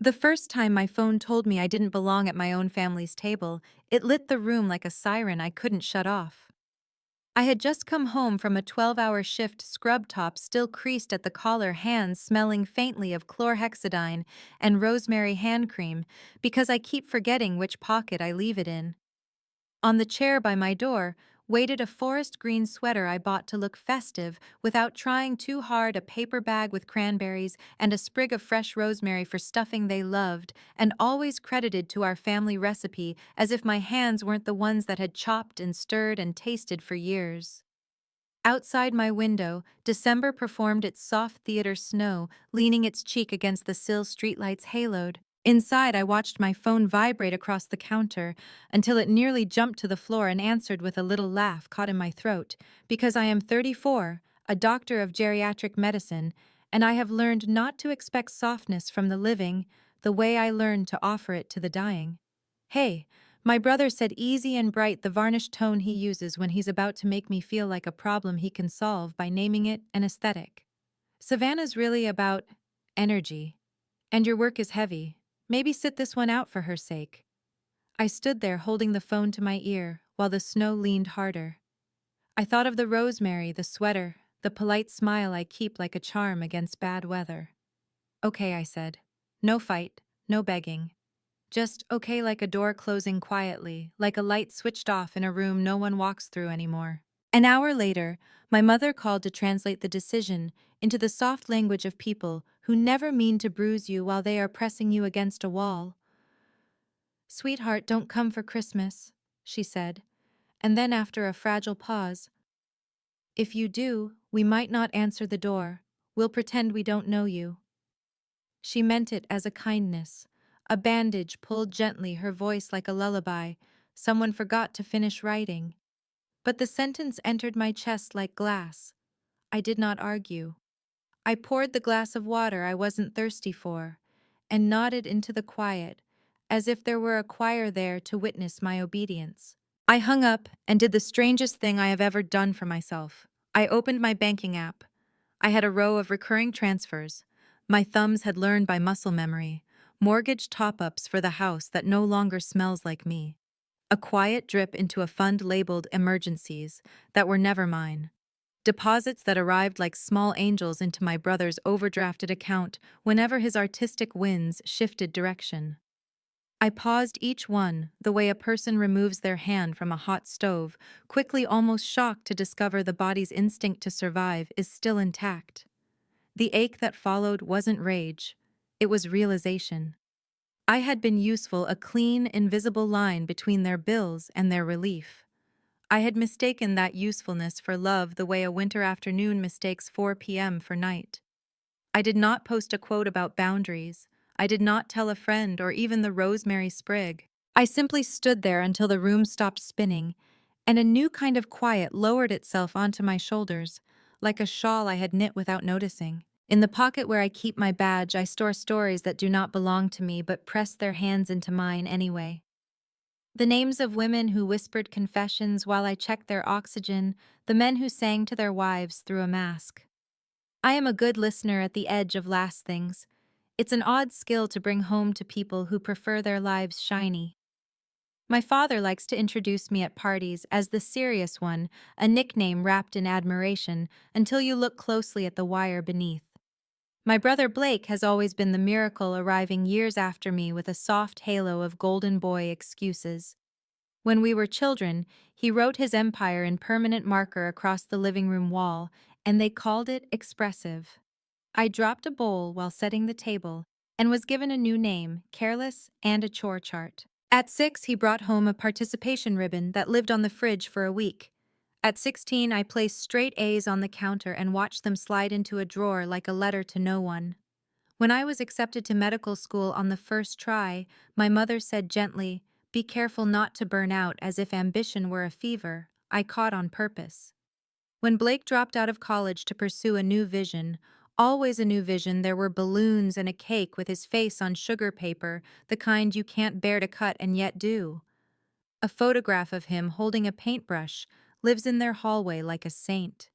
The first time my phone told me I didn't belong at my own family's table, it lit the room like a siren I couldn't shut off. I had just come home from a 12-hour shift, scrub top still creased at the collar, hands smelling faintly of chlorhexidine and rosemary hand cream, because I keep forgetting which pocket I leave it in. On the chair by my door waited a forest green sweater I bought to look festive without trying too hard, a paper bag with cranberries and a sprig of fresh rosemary for stuffing they loved, and always credited to our family recipe as if my hands weren't the ones that had chopped and stirred and tasted for years. Outside my window, December performed its soft theater snow, leaning its cheek against the sill streetlights haloed. Inside, I watched my phone vibrate across the counter until it nearly jumped to the floor and answered with a little laugh caught in my throat, because I am 34, a doctor of geriatric medicine, and I have learned not to expect softness from the living the way I learned to offer it to the dying. Hey, my brother said, easy and bright, the varnished tone he uses when he's about to make me feel like a problem he can solve by naming it an aesthetic. Savannah's really about energy. And your work is heavy. Maybe sit this one out for her sake. I stood there holding the phone to my ear while the snow leaned harder. I thought of the rosemary, the sweater, the polite smile I keep like a charm against bad weather. Okay, I said. No fight, no begging. Just okay, like a door closing quietly, like a light switched off in a room no one walks through anymore. An hour later, my mother called to translate the decision into the soft language of people who never mean to bruise you while they are pressing you against a wall. Sweetheart, don't come for Christmas, she said, and then after a fragile pause, if you do, we might not answer the door. We'll pretend we don't know you. She meant it as a kindness. A bandage pulled gently, her voice like a lullaby. Someone forgot to finish writing. But the sentence entered my chest like glass. I did not argue. I poured the glass of water I wasn't thirsty for, and nodded into the quiet, as if there were a choir there to witness my obedience. I hung up and did the strangest thing I have ever done for myself. I opened my banking app. I had a row of recurring transfers. My thumbs had learned by muscle memory. Mortgage top-ups for the house that no longer smells like me. A quiet drip into a fund labeled emergencies that were never mine. Deposits that arrived like small angels into my brother's overdrafted account whenever his artistic winds shifted direction. I paused each one, the way a person removes their hand from a hot stove, quickly, almost shocked to discover the body's instinct to survive is still intact. The ache that followed wasn't rage, it was realization. I had been useful, a clean, invisible line between their bills and their relief. I had mistaken that usefulness for love the way a winter afternoon mistakes 4 p.m. for night. I did not post a quote about boundaries. I did not tell a friend or even the rosemary sprig. I simply stood there until the room stopped spinning, and a new kind of quiet lowered itself onto my shoulders, like a shawl I had knit without noticing. In the pocket where I keep my badge, I store stories that do not belong to me but press their hands into mine anyway. The names of women who whispered confessions while I checked their oxygen, the men who sang to their wives through a mask. I am a good listener at the edge of last things. It's an odd skill to bring home to people who prefer their lives shiny. My father likes to introduce me at parties as the serious one, a nickname wrapped in admiration until you look closely at the wire beneath. My brother Blake has always been the miracle, arriving years after me with a soft halo of golden boy excuses. When we were children, he wrote his empire in permanent marker across the living room wall, and they called it expressive. I dropped a bowl while setting the table and was given a new name, careless, and a chore chart. At 6, he brought home a participation ribbon that lived on the fridge for a week. At 16, I placed straight A's on the counter and watched them slide into a drawer like a letter to no one. When I was accepted to medical school on the first try, my mother said gently, "Be careful not to burn out," as if ambition were a fever I caught on purpose. When Blake dropped out of college to pursue a new vision, always a new vision, there were balloons and a cake with his face on sugar paper, the kind you can't bear to cut and yet do. A photograph of him holding a paintbrush lives in their hallway like a saint.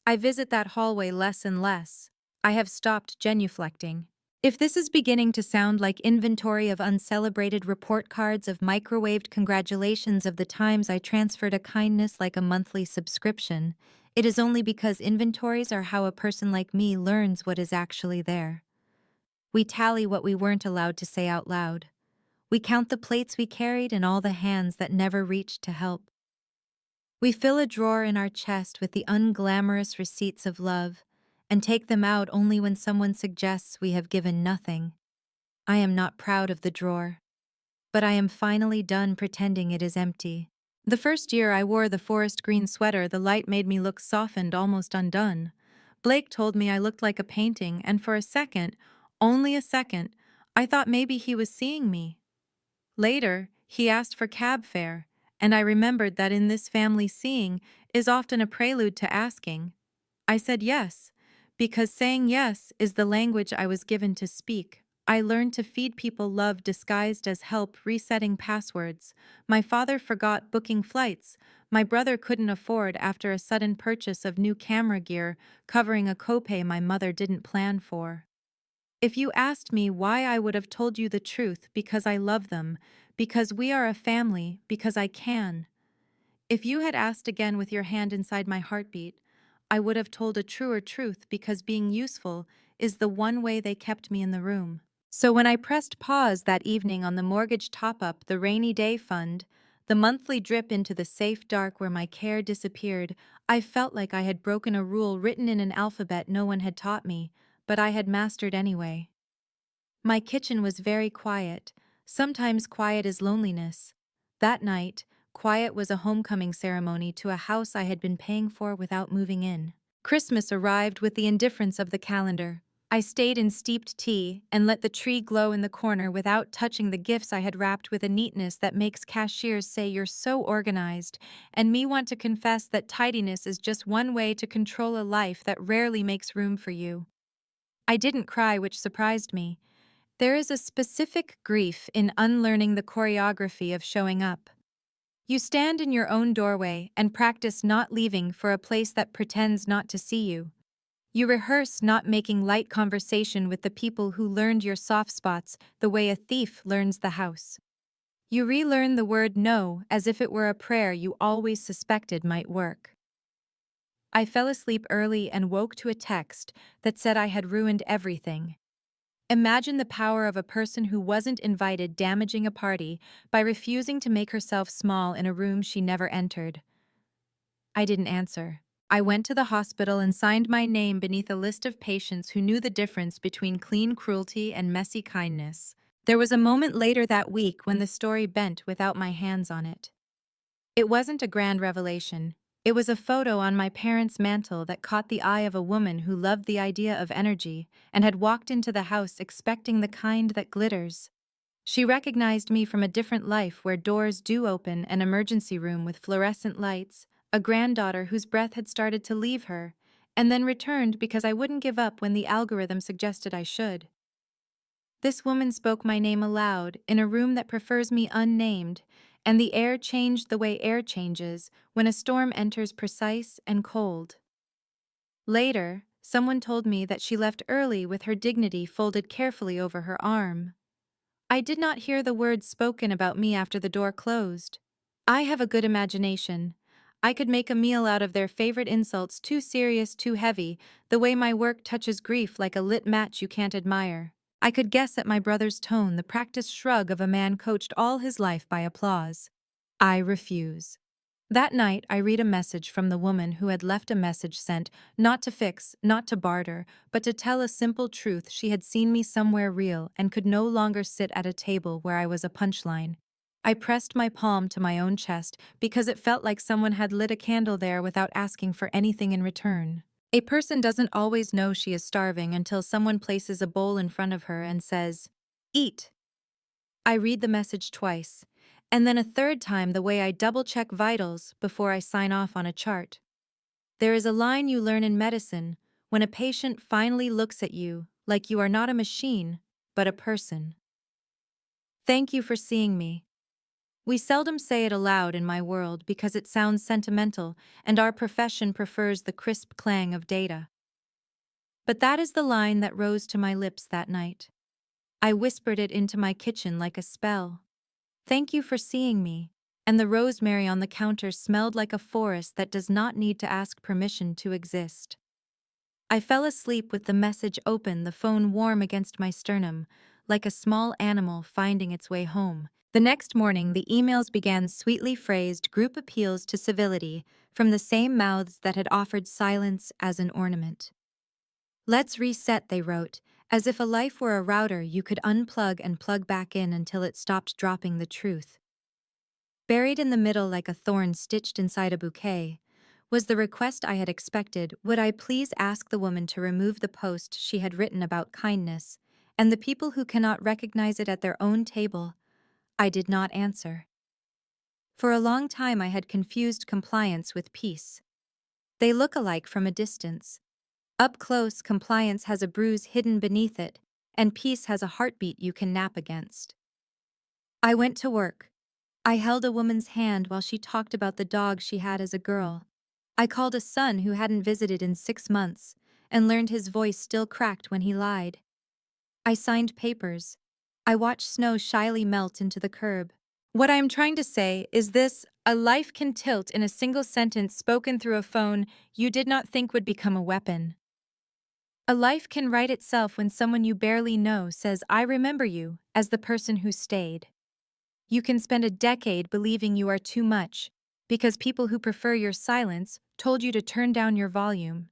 I visit that hallway less and less. I have stopped genuflecting. If this is beginning to sound like inventory of uncelebrated report cards of microwaved congratulations of the times I transferred a kindness like a monthly subscription, it is only because inventories are how a person like me learns what is actually there. We tally what we weren't allowed to say out loud. We count the plates we carried and all the hands that never reached to help. We fill a drawer in our chest with the unglamorous receipts of love and take them out only when someone suggests we have given nothing. I am not proud of the drawer, but I am finally done pretending it is empty. The first year I wore the forest green sweater, the light made me look softened, almost undone. Blake told me I looked like a painting, and for a second, only a second, I thought maybe he was seeing me. Later, he asked for cab fare, and I remembered that in this family seeing is often a prelude to asking. I said yes, because saying yes is the language I was given to speak. I learned to feed people love disguised as help resetting passwords. My father forgot booking flights. My brother couldn't afford after a sudden purchase of new camera gear, covering a copay my mother didn't plan for. If you asked me why, I would have told you the truth, because I love them, because we are a family, because I can. If you had asked again with your hand inside my heartbeat, I would have told a truer truth, because being useful is the one way they kept me in the room. So when I pressed pause that evening on the mortgage top-up, the rainy day fund, the monthly drip into the safe dark where my care disappeared, I felt like I had broken a rule written in an alphabet no one had taught me, but I had mastered anyway. My kitchen was very quiet, sometimes quiet as loneliness. That night, quiet was a homecoming ceremony to a house I had been paying for without moving in. Christmas arrived with the indifference of the calendar. I stayed in steeped tea and let the tree glow in the corner without touching the gifts I had wrapped with a neatness that makes cashiers say you're so organized, and me want to confess that tidiness is just one way to control a life that rarely makes room for you. I didn't cry, which surprised me. There is a specific grief in unlearning the choreography of showing up. You stand in your own doorway and practice not leaving for a place that pretends not to see you. You rehearse not making light conversation with the people who learned your soft spots the way a thief learns the house. You relearn the word no as if it were a prayer you always suspected might work. I fell asleep early and woke to a text that said I had ruined everything. Imagine the power of a person who wasn't invited damaging a party by refusing to make herself small in a room she never entered. I didn't answer. I went to the hospital and signed my name beneath a list of patients who knew the difference between clean cruelty and messy kindness. There was a moment later that week when the story bent without my hands on it. It wasn't a grand revelation. It was a photo on my parents' mantel that caught the eye of a woman who loved the idea of energy and had walked into the house expecting the kind that glitters. She recognized me from a different life where doors do open, an emergency room with fluorescent lights, a granddaughter whose breath had started to leave her, and then returned because I wouldn't give up when the algorithm suggested I should. This woman spoke my name aloud in a room that prefers me unnamed, and the air changed the way air changes when a storm enters, precise and cold. Later, someone told me that she left early with her dignity folded carefully over her arm. I did not hear the words spoken about me after the door closed. I have a good imagination. I could make a meal out of their favorite insults, too serious, too heavy, the way my work touches grief like a lit match you can't admire. I could guess at my brother's tone, the practiced shrug of a man coached all his life by applause. I refuse. That night, I read a message from the woman who had left a message sent, not to fix, not to barter, but to tell a simple truth. She had seen me somewhere real and could no longer sit at a table where I was a punchline. I pressed my palm to my own chest because it felt like someone had lit a candle there without asking for anything in return. A person doesn't always know she is starving until someone places a bowl in front of her and says, "Eat." I read the message twice, and then a third time the way I double-check vitals before I sign off on a chart. There is a line you learn in medicine when a patient finally looks at you like you are not a machine, but a person. Thank you for seeing me. We seldom say it aloud in my world because it sounds sentimental and our profession prefers the crisp clang of data. But that is the line that rose to my lips that night. I whispered it into my kitchen like a spell. Thank you for seeing me. And the rosemary on the counter smelled like a forest that does not need to ask permission to exist. I fell asleep with the message open, the phone warm against my sternum, like a small animal finding its way home. The next morning, the emails began sweetly phrased group appeals to civility from the same mouths that had offered silence as an ornament. Let's reset, they wrote, as if a life were a router you could unplug and plug back in until it stopped dropping the truth. Buried in the middle like a thorn stitched inside a bouquet, was the request I had expected. Would I please ask the woman to remove the post she had written about kindness, and the people who cannot recognize it at their own table? I did not answer. For a long time I had confused compliance with peace. They look alike from a distance. Up close, compliance has a bruise hidden beneath it, and peace has a heartbeat you can nap against. I went to work. I held a woman's hand while she talked about the dog she had as a girl. I called a son who hadn't visited in 6 months, and learned his voice still cracked when he lied. I signed papers. I watched snow shyly melt into the curb. What I am trying to say is this: a life can tilt in a single sentence spoken through a phone you did not think would become a weapon. A life can right itself when someone you barely know says, "I remember you," as the person who stayed. You can spend a decade believing you are too much, because people who prefer your silence told you to turn down your volume.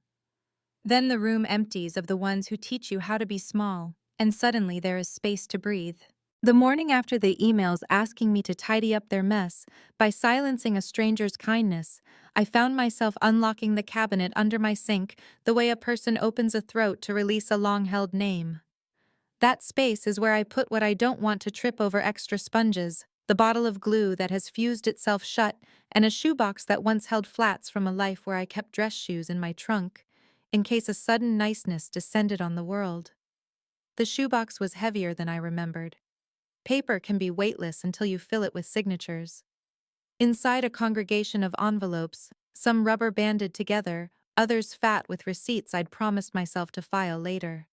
Then the room empties of the ones who teach you how to be small, and suddenly there is space to breathe. The morning after the emails asking me to tidy up their mess by silencing a stranger's kindness, I found myself unlocking the cabinet under my sink the way a person opens a throat to release a long-held name. That space is where I put what I don't want to trip over: extra sponges, the bottle of glue that has fused itself shut, and a shoebox that once held flats from a life where I kept dress shoes in my trunk, in case a sudden niceness descended on the world. The shoebox was heavier than I remembered. Paper can be weightless until you fill it with signatures. Inside a congregation of envelopes, some rubber banded together, others fat with receipts I'd promised myself to file later.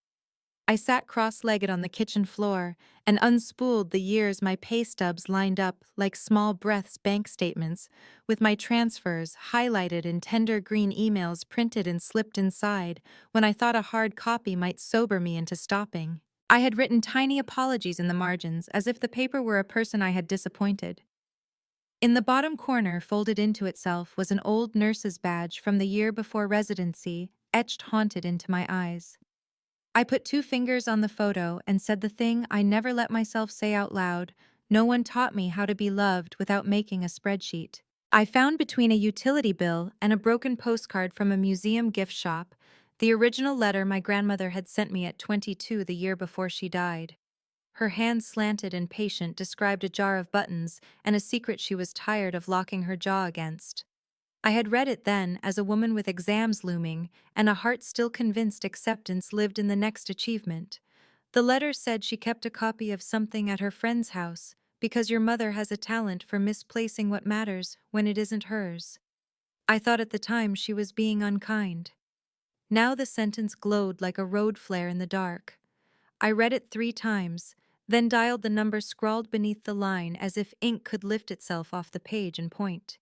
I sat cross-legged on the kitchen floor and unspooled the years my pay stubs lined up like small breaths bank statements, with my transfers highlighted in tender green emails printed and slipped inside when I thought a hard copy might sober me into stopping. I had written tiny apologies in the margins as if the paper were a person I had disappointed. In the bottom corner, folded into itself, was an old nurse's badge from the year before residency, etched haunted into my eyes. I put 2 fingers on the photo and said the thing I never let myself say out loud: no one taught me how to be loved without making a spreadsheet. I found between a utility bill and a broken postcard from a museum gift shop the original letter my grandmother had sent me at 22 the year before she died. Her hand, slanted and patient, described a jar of buttons and a secret she was tired of locking her jaw against. I had read it then as a woman with exams looming and a heart still convinced acceptance lived in the next achievement. The letter said she kept a copy of something at her friend's house because your mother has a talent for misplacing what matters when it isn't hers. I thought at the time she was being unkind. Now the sentence glowed like a road flare in the dark. I read it 3 times, then dialed the number scrawled beneath the line as if ink could lift itself off the page and point.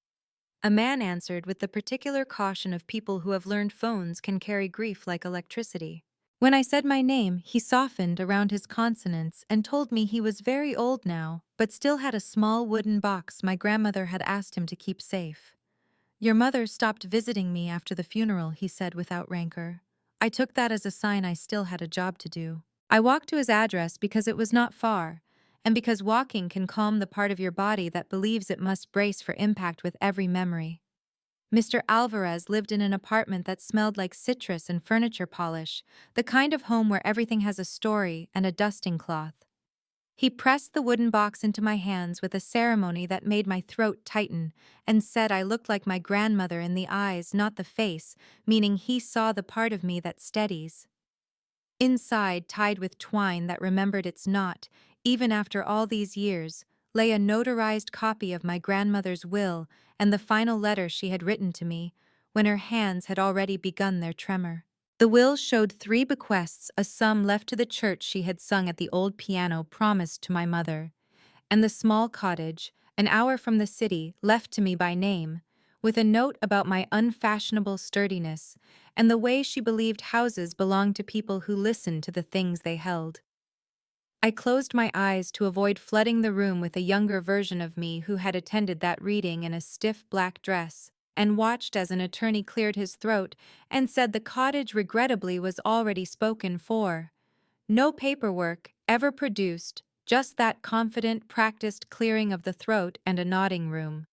A man answered with the particular caution of people who have learned phones can carry grief like electricity. When I said my name, he softened around his consonants and told me he was very old now, but still had a small wooden box my grandmother had asked him to keep safe. Your mother stopped visiting me after the funeral, he said without rancor. I took that as a sign I still had a job to do. I walked to his address because it was not far, and because walking can calm the part of your body that believes it must brace for impact with every memory. Mr. Alvarez lived in an apartment that smelled like citrus and furniture polish, the kind of home where everything has a story and a dusting cloth. He pressed the wooden box into my hands with a ceremony that made my throat tighten and said I looked like my grandmother in the eyes, not the face, meaning he saw the part of me that steadies. Inside, tied with twine that remembered its knot, even after all these years, lay a notarized copy of my grandmother's will and the final letter she had written to me, when her hands had already begun their tremor. The will showed 3 bequests, a sum left to the church she had sung at the old piano promised to my mother, and the small cottage, an hour from the city, left to me by name, with a note about my unfashionable sturdiness and the way she believed houses belonged to people who listened to the things they held. I closed my eyes to avoid flooding the room with a younger version of me who had attended that reading in a stiff black dress, and watched as an attorney cleared his throat and said the cottage regrettably was already spoken for. No paperwork ever produced, just that confident, practiced clearing of the throat and a nodding room.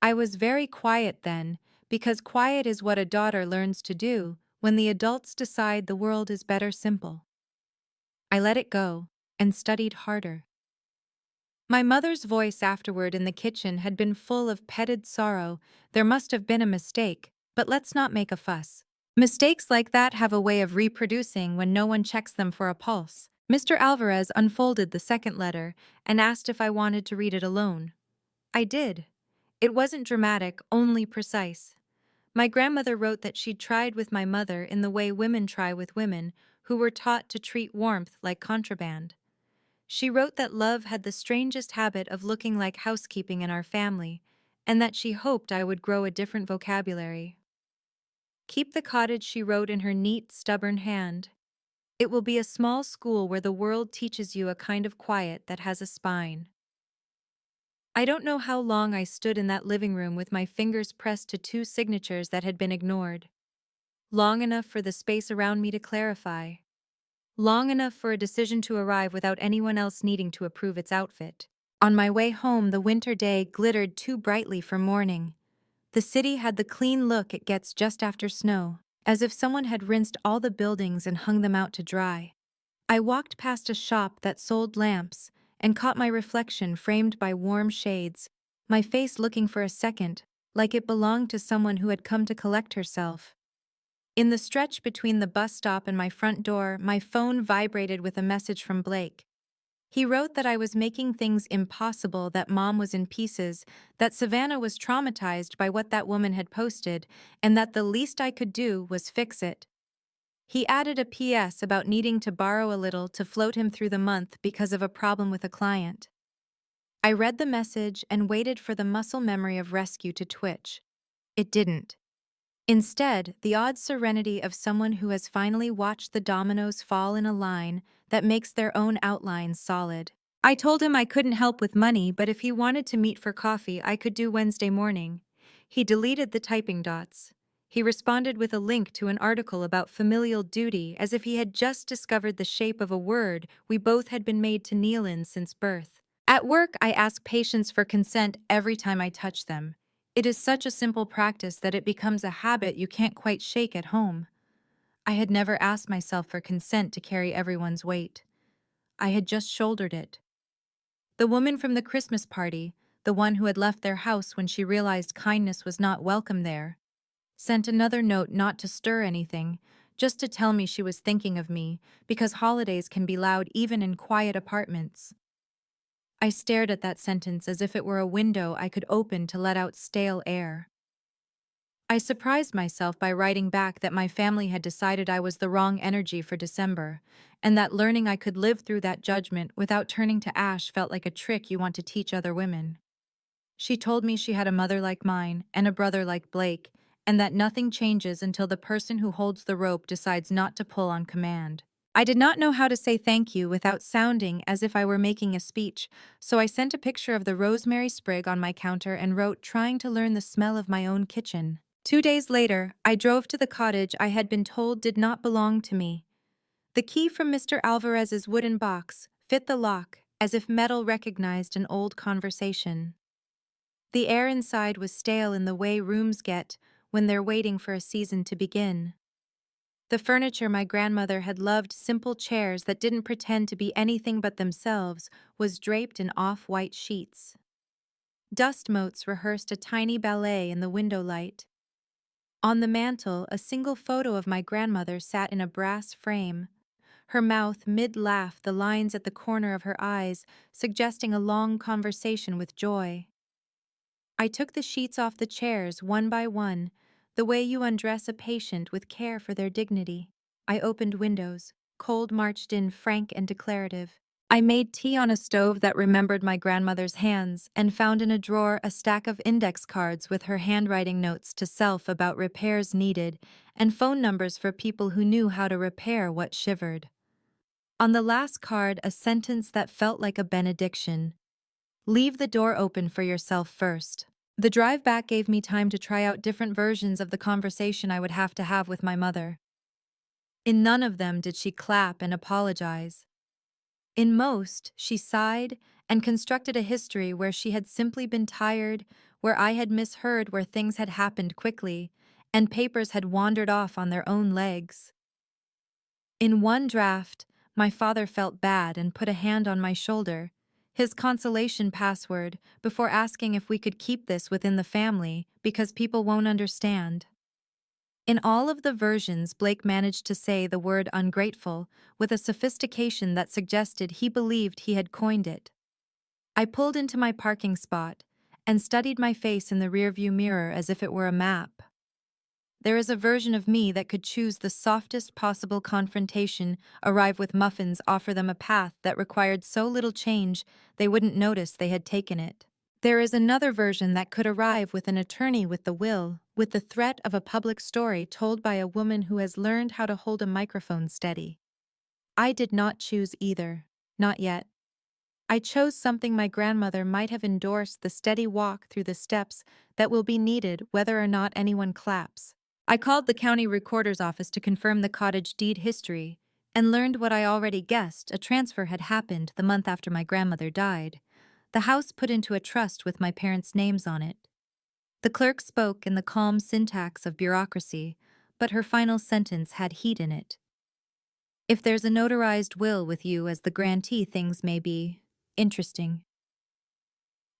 I was very quiet then, because quiet is what a daughter learns to do when the adults decide the world is better simple. I let it go and studied harder. My mother's voice afterward in the kitchen had been full of petted sorrow. There must have been a mistake, but let's not make a fuss. Mistakes like that have a way of reproducing when no one checks them for a pulse. Mr. Alvarez unfolded the second letter and asked if I wanted to read it alone. I did. It wasn't dramatic, only precise. My grandmother wrote that she'd tried with my mother in the way women try with women who were taught to treat warmth like contraband. She wrote that love had the strangest habit of looking like housekeeping in our family, and that she hoped I would grow a different vocabulary. Keep the cottage, she wrote in her neat, stubborn hand. It will be a small school where the world teaches you a kind of quiet that has a spine. I don't know how long I stood in that living room with my fingers pressed to 2 signatures that had been ignored. Long enough for the space around me to clarify. Long enough for a decision to arrive without anyone else needing to approve its outfit. On my way home, the winter day glittered too brightly for morning. The city had the clean look it gets just after snow, as if someone had rinsed all the buildings and hung them out to dry. I walked past a shop that sold lamps and caught my reflection framed by warm shades, my face looking for a second, like it belonged to someone who had come to collect herself. In the stretch between the bus stop and my front door, my phone vibrated with a message from Blake. He wrote that I was making things impossible, that Mom was in pieces, that Savannah was traumatized by what that woman had posted, and that the least I could do was fix it. He added a PS about needing to borrow a little to float him through the month because of a problem with a client. I read the message and waited for the muscle memory of rescue to twitch. It didn't. Instead, the odd serenity of someone who has finally watched the dominoes fall in a line that makes their own outlines solid. I told him I couldn't help with money, but if he wanted to meet for coffee, I could do Wednesday morning. He deleted the typing dots. He responded with a link to an article about familial duty, as if he had just discovered the shape of a word we both had been made to kneel in since birth. At work, I ask patients for consent every time I touch them. It is such a simple practice that it becomes a habit you can't quite shake at home. I had never asked myself for consent to carry everyone's weight. I had just shouldered it. The woman from the Christmas party, the one who had left their house when she realized kindness was not welcome there, sent another note not to stir anything, just to tell me she was thinking of me, because holidays can be loud even in quiet apartments. I stared at that sentence as if it were a window I could open to let out stale air. I surprised myself by writing back that my family had decided I was the wrong energy for December, and that learning I could live through that judgment without turning to ash felt like a trick you want to teach other women. She told me she had a mother like mine and a brother like Blake, and that nothing changes until the person who holds the rope decides not to pull on command. I did not know how to say thank you without sounding as if I were making a speech, so I sent a picture of the rosemary sprig on my counter and wrote, trying to learn the smell of my own kitchen. 2 days later, I drove to the cottage I had been told did not belong to me. The key from Mr. Alvarez's wooden box fit the lock, as if metal recognized an old conversation. The air inside was stale in the way rooms get when they're waiting for a season to begin. The furniture my grandmother had loved, simple chairs that didn't pretend to be anything but themselves, was draped in off-white sheets. Dust motes rehearsed a tiny ballet in the window light. On the mantel, a single photo of my grandmother sat in a brass frame. Her mouth mid-laugh, the lines at the corner of her eyes suggesting a long conversation with joy. I took the sheets off the chairs one by one, The way you undress a patient with care for their dignity. I opened windows. Cold marched in, frank and declarative. I made tea on a stove that remembered my grandmother's hands and found in a drawer a stack of index cards with her handwriting notes to self about repairs needed and phone numbers for people who knew how to repair what shivered. On the last card, a sentence that felt like a benediction. Leave the door open for yourself first. The drive back gave me time to try out different versions of the conversation I would have to have with my mother. In none of them did she clap and apologize. In most, she sighed and constructed a history where she had simply been tired, where I had misheard where things had happened quickly, and papers had wandered off on their own legs. In one draft, my father felt bad and put a hand on my shoulder, his consolation password, before asking if we could keep this within the family because people won't understand. In all of the versions, Blake managed to say the word ungrateful with a sophistication that suggested he believed he had coined it. I pulled into my parking spot and studied my face in the rearview mirror as if it were a map. There is a version of me that could choose the softest possible confrontation, arrive with muffins, offer them a path that required so little change they wouldn't notice they had taken it. There is another version that could arrive with an attorney with the will, with the threat of a public story told by a woman who has learned how to hold a microphone steady. I did not choose either, not yet. I chose something my grandmother might have endorsed, the steady walk through the steps that will be needed whether or not anyone claps. I called the county recorder's office to confirm the cottage deed history and learned what I already guessed: a transfer had happened the month after my grandmother died. The house put into a trust with my parents' names on it. The clerk spoke in the calm syntax of bureaucracy, but her final sentence had heat in it. If there's a notarized will with you as the grantee, things may be interesting.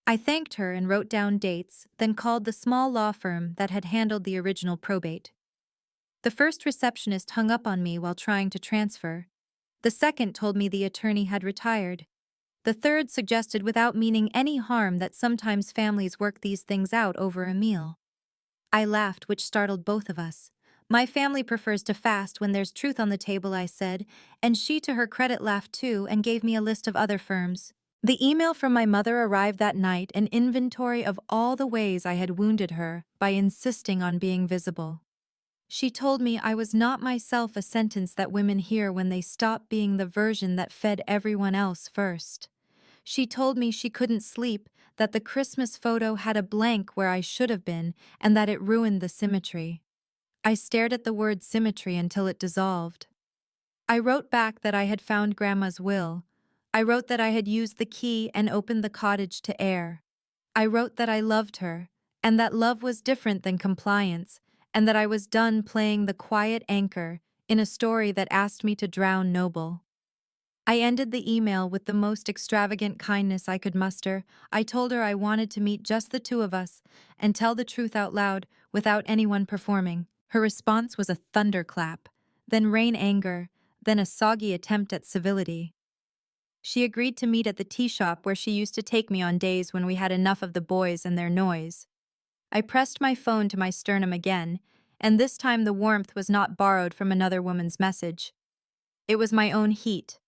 I thanked her and wrote down dates, then called the small law firm that had handled the original probate. The first receptionist hung up on me while trying to transfer. The second told me the attorney had retired. The third suggested without meaning any harm that sometimes families work these things out over a meal. I laughed, which startled both of us. My family prefers to fast when there's truth on the table, I said, and she, to her credit, laughed too and gave me a list of other firms. The email from my mother arrived that night, an inventory of all the ways I had wounded her by insisting on being visible. She told me I was not myself, a sentence that women hear when they stop being the version that fed everyone else first. She told me she couldn't sleep, that the Christmas photo had a blank where I should have been, and that it ruined the symmetry. I stared at the word symmetry until it dissolved. I wrote back that I had found Grandma's will. I wrote that I had used the key and opened the cottage to air. I wrote that I loved her, and that love was different than compliance, and that I was done playing the quiet anchor in a story that asked me to drown noble. I ended the email with the most extravagant kindness I could muster. I told her I wanted to meet just the two of us and tell the truth out loud without anyone performing. Her response was a thunderclap, then rain anger, then a soggy attempt at civility. She agreed to meet at the tea shop where she used to take me on days when we had enough of the boys and their noise. I pressed my phone to my sternum again, and this time the warmth was not borrowed from another woman's message. It was my own heat,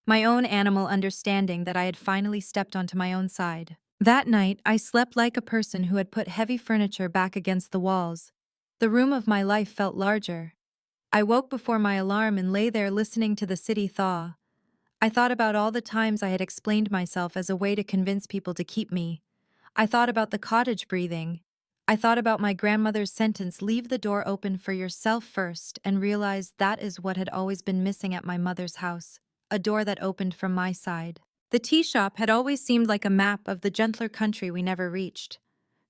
my own animal understanding that I had finally stepped onto my own side. That night, I slept like a person who had put heavy furniture back against the walls. The room of my life felt larger. I woke before my alarm and lay there listening to the city thaw. I thought about all the times I had explained myself as a way to convince people to keep me. I thought about the cottage breathing. I thought about my grandmother's sentence, leave the door open for yourself first, and realized that is what had always been missing at my mother's house, a door that opened from my side. The tea shop had always seemed like a map of the gentler country we never reached.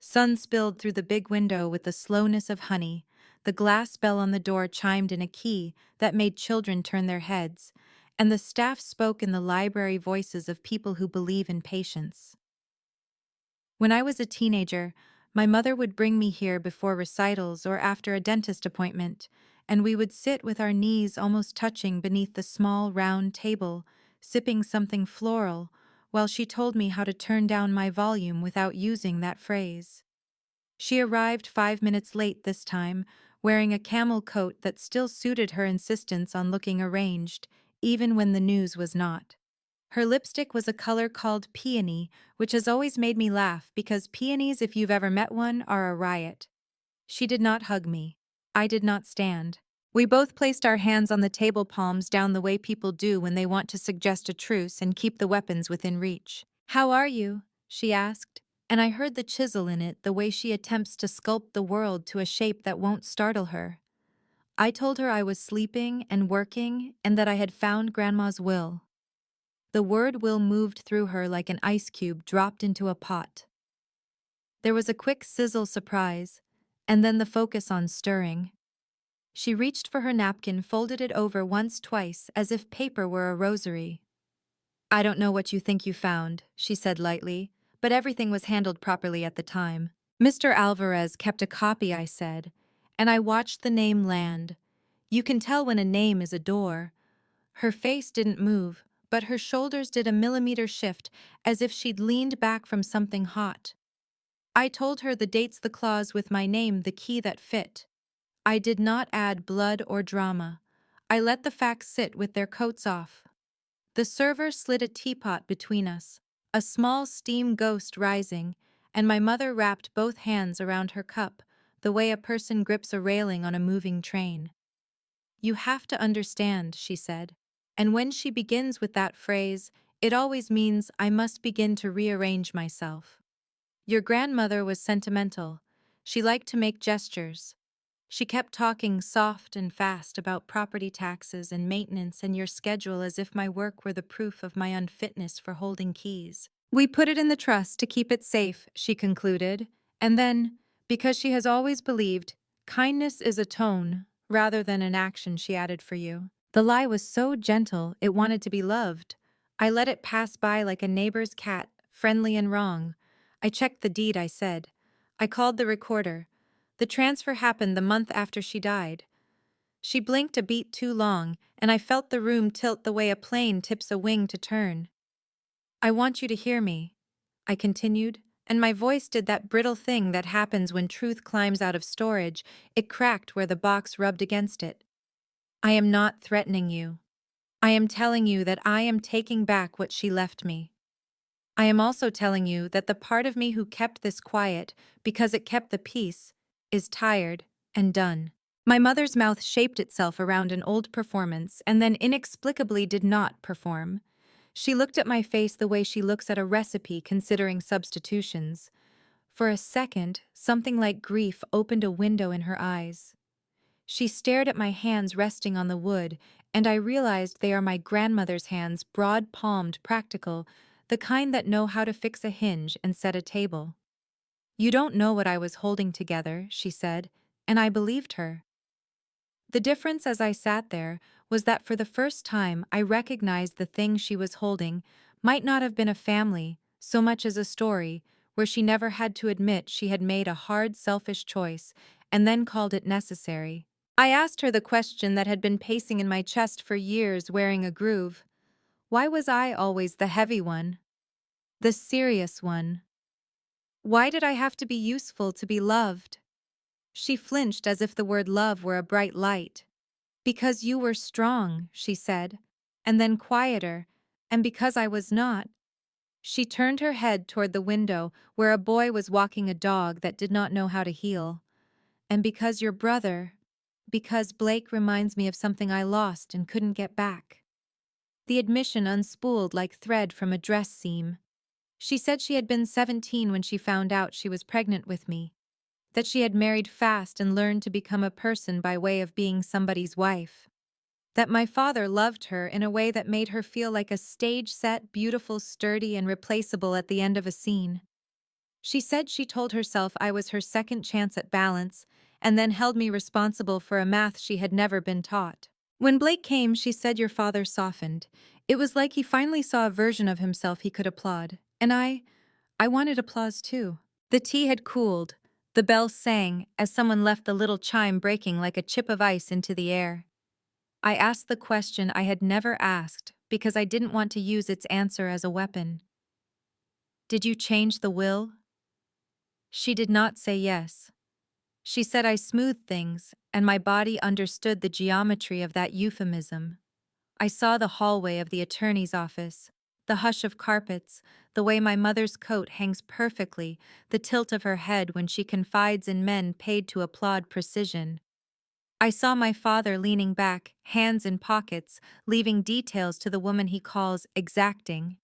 Sun spilled through the big window with the slowness of honey. The glass bell on the door chimed in a key that made children turn their heads, and the staff spoke in the library voices of people who believe in patience. When I was a teenager, my mother would bring me here before recitals or after a dentist appointment, and we would sit with our knees almost touching beneath the small round table, sipping something floral, while she told me how to turn down my volume without using that phrase. She arrived 5 minutes late this time, wearing a camel coat that still suited her insistence on looking arranged, even when the news was not. Her lipstick was a color called peony, which has always made me laugh because peonies, if you've ever met one, are a riot. She did not hug me. I did not stand. We both placed our hands on the table palms down the way people do when they want to suggest a truce and keep the weapons within reach. "How are you?" she asked, and I heard the chisel in it, the way she attempts to sculpt the world to a shape that won't startle her. I told her I was sleeping and working and that I had found Grandma's will. The word will moved through her like an ice cube dropped into a pot. There was a quick sizzle surprise, and then the focus on stirring. She reached for her napkin, folded it over once, twice, as if paper were a rosary. "I don't know what you think you found," she said lightly, "but everything was handled properly at the time." "Mr. Alvarez kept a copy," I said, and I watched the name land. You can tell when a name is a door. Her face didn't move, but her shoulders did a millimeter shift, as if she'd leaned back from something hot. I told her the date's the clause with my name, the key that fit. I did not add blood or drama. I let the facts sit with their coats off. The server slid a teapot between us, a small steam ghost rising, and my mother wrapped both hands around her cup, the way a person grips a railing on a moving train. "You have to understand," she said, and when she begins with that phrase, it always means I must begin to rearrange myself. "Your grandmother was sentimental. She liked to make gestures. She kept talking soft and fast about property taxes and maintenance and your schedule as if my work were the proof of my unfitness for holding keys. We put it in the trust to keep it safe," she concluded, and then, because she has always believed, kindness is a tone rather than an action, she added, "for you." The lie was so gentle it wanted to be loved. I let it pass by like a neighbor's cat, friendly and wrong. "I checked the deed," I said. "I called the recorder. The transfer happened the month after she died." She blinked a beat too long, and I felt the room tilt the way a plane tips a wing to turn. "I want you to hear me," I continued, and my voice did that brittle thing that happens when truth climbs out of storage. It cracked where the box rubbed against it. "I am not threatening you. I am telling you that I am taking back what she left me. I am also telling you that the part of me who kept this quiet, because it kept the peace, is tired and done." My mother's mouth shaped itself around an old performance and then inexplicably did not perform. She looked at my face the way she looks at a recipe considering substitutions. For a second, something like grief opened a window in her eyes. She stared at my hands resting on the wood, and I realized they are my grandmother's hands, broad-palmed, practical, the kind that know how to fix a hinge and set a table. "You don't know what I was holding together," she said, and I believed her. The difference as I sat there was that for the first time I recognized the thing she was holding might not have been a family so much as a story where she never had to admit she had made a hard, selfish choice and then called it necessary. I asked her the question that had been pacing in my chest for years, wearing a groove. Why was I always the heavy one? The serious one? Why did I have to be useful to be loved? She flinched as if the word love were a bright light. "Because you were strong," she said, and then quieter, "and because I was not." She turned her head toward the window where a boy was walking a dog that did not know how to heel. "And because your brother, because Blake reminds me of something I lost and couldn't get back." The admission unspooled like thread from a dress seam. She said she had been 17 when she found out she was pregnant with me, that she had married fast and learned to become a person by way of being somebody's wife, that my father loved her in a way that made her feel like a stage-set, beautiful, sturdy, and replaceable at the end of a scene. She said she told herself I was her second chance at balance, and then held me responsible for a math she had never been taught. When Blake came, she said your father softened. It was like he finally saw a version of himself he could applaud. And I wanted applause too. The tea had cooled. The bell sang as someone left the little chime breaking like a chip of ice into the air. I asked the question I had never asked because I didn't want to use its answer as a weapon. "Did you change the will?" She did not say yes. She said I smoothed things, and my body understood the geometry of that euphemism. I saw the hallway of the attorney's office, the hush of carpets, the way my mother's coat hangs perfectly, the tilt of her head when she confides in men paid to applaud precision. I saw my father leaning back, hands in pockets, leaving details to the woman he calls exacting.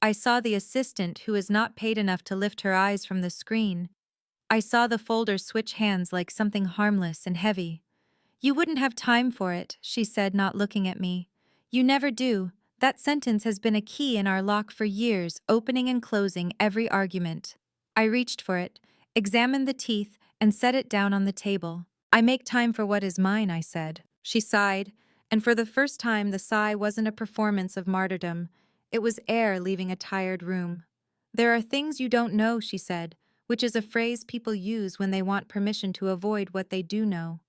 I saw the assistant who is not paid enough to lift her eyes from the screen. I saw the folder switch hands like something harmless and heavy. "You wouldn't have time for it," she said, not looking at me. "You never do. That sentence has been a key in our lock for years, opening and closing every argument." I reached for it, examined the teeth, and set it down on the table. "I make time for what is mine," I said. She sighed, and for the first time the sigh wasn't a performance of martyrdom. It was air leaving a tired room. "There are things you don't know," she said, which is a phrase people use when they want permission to avoid what they do know.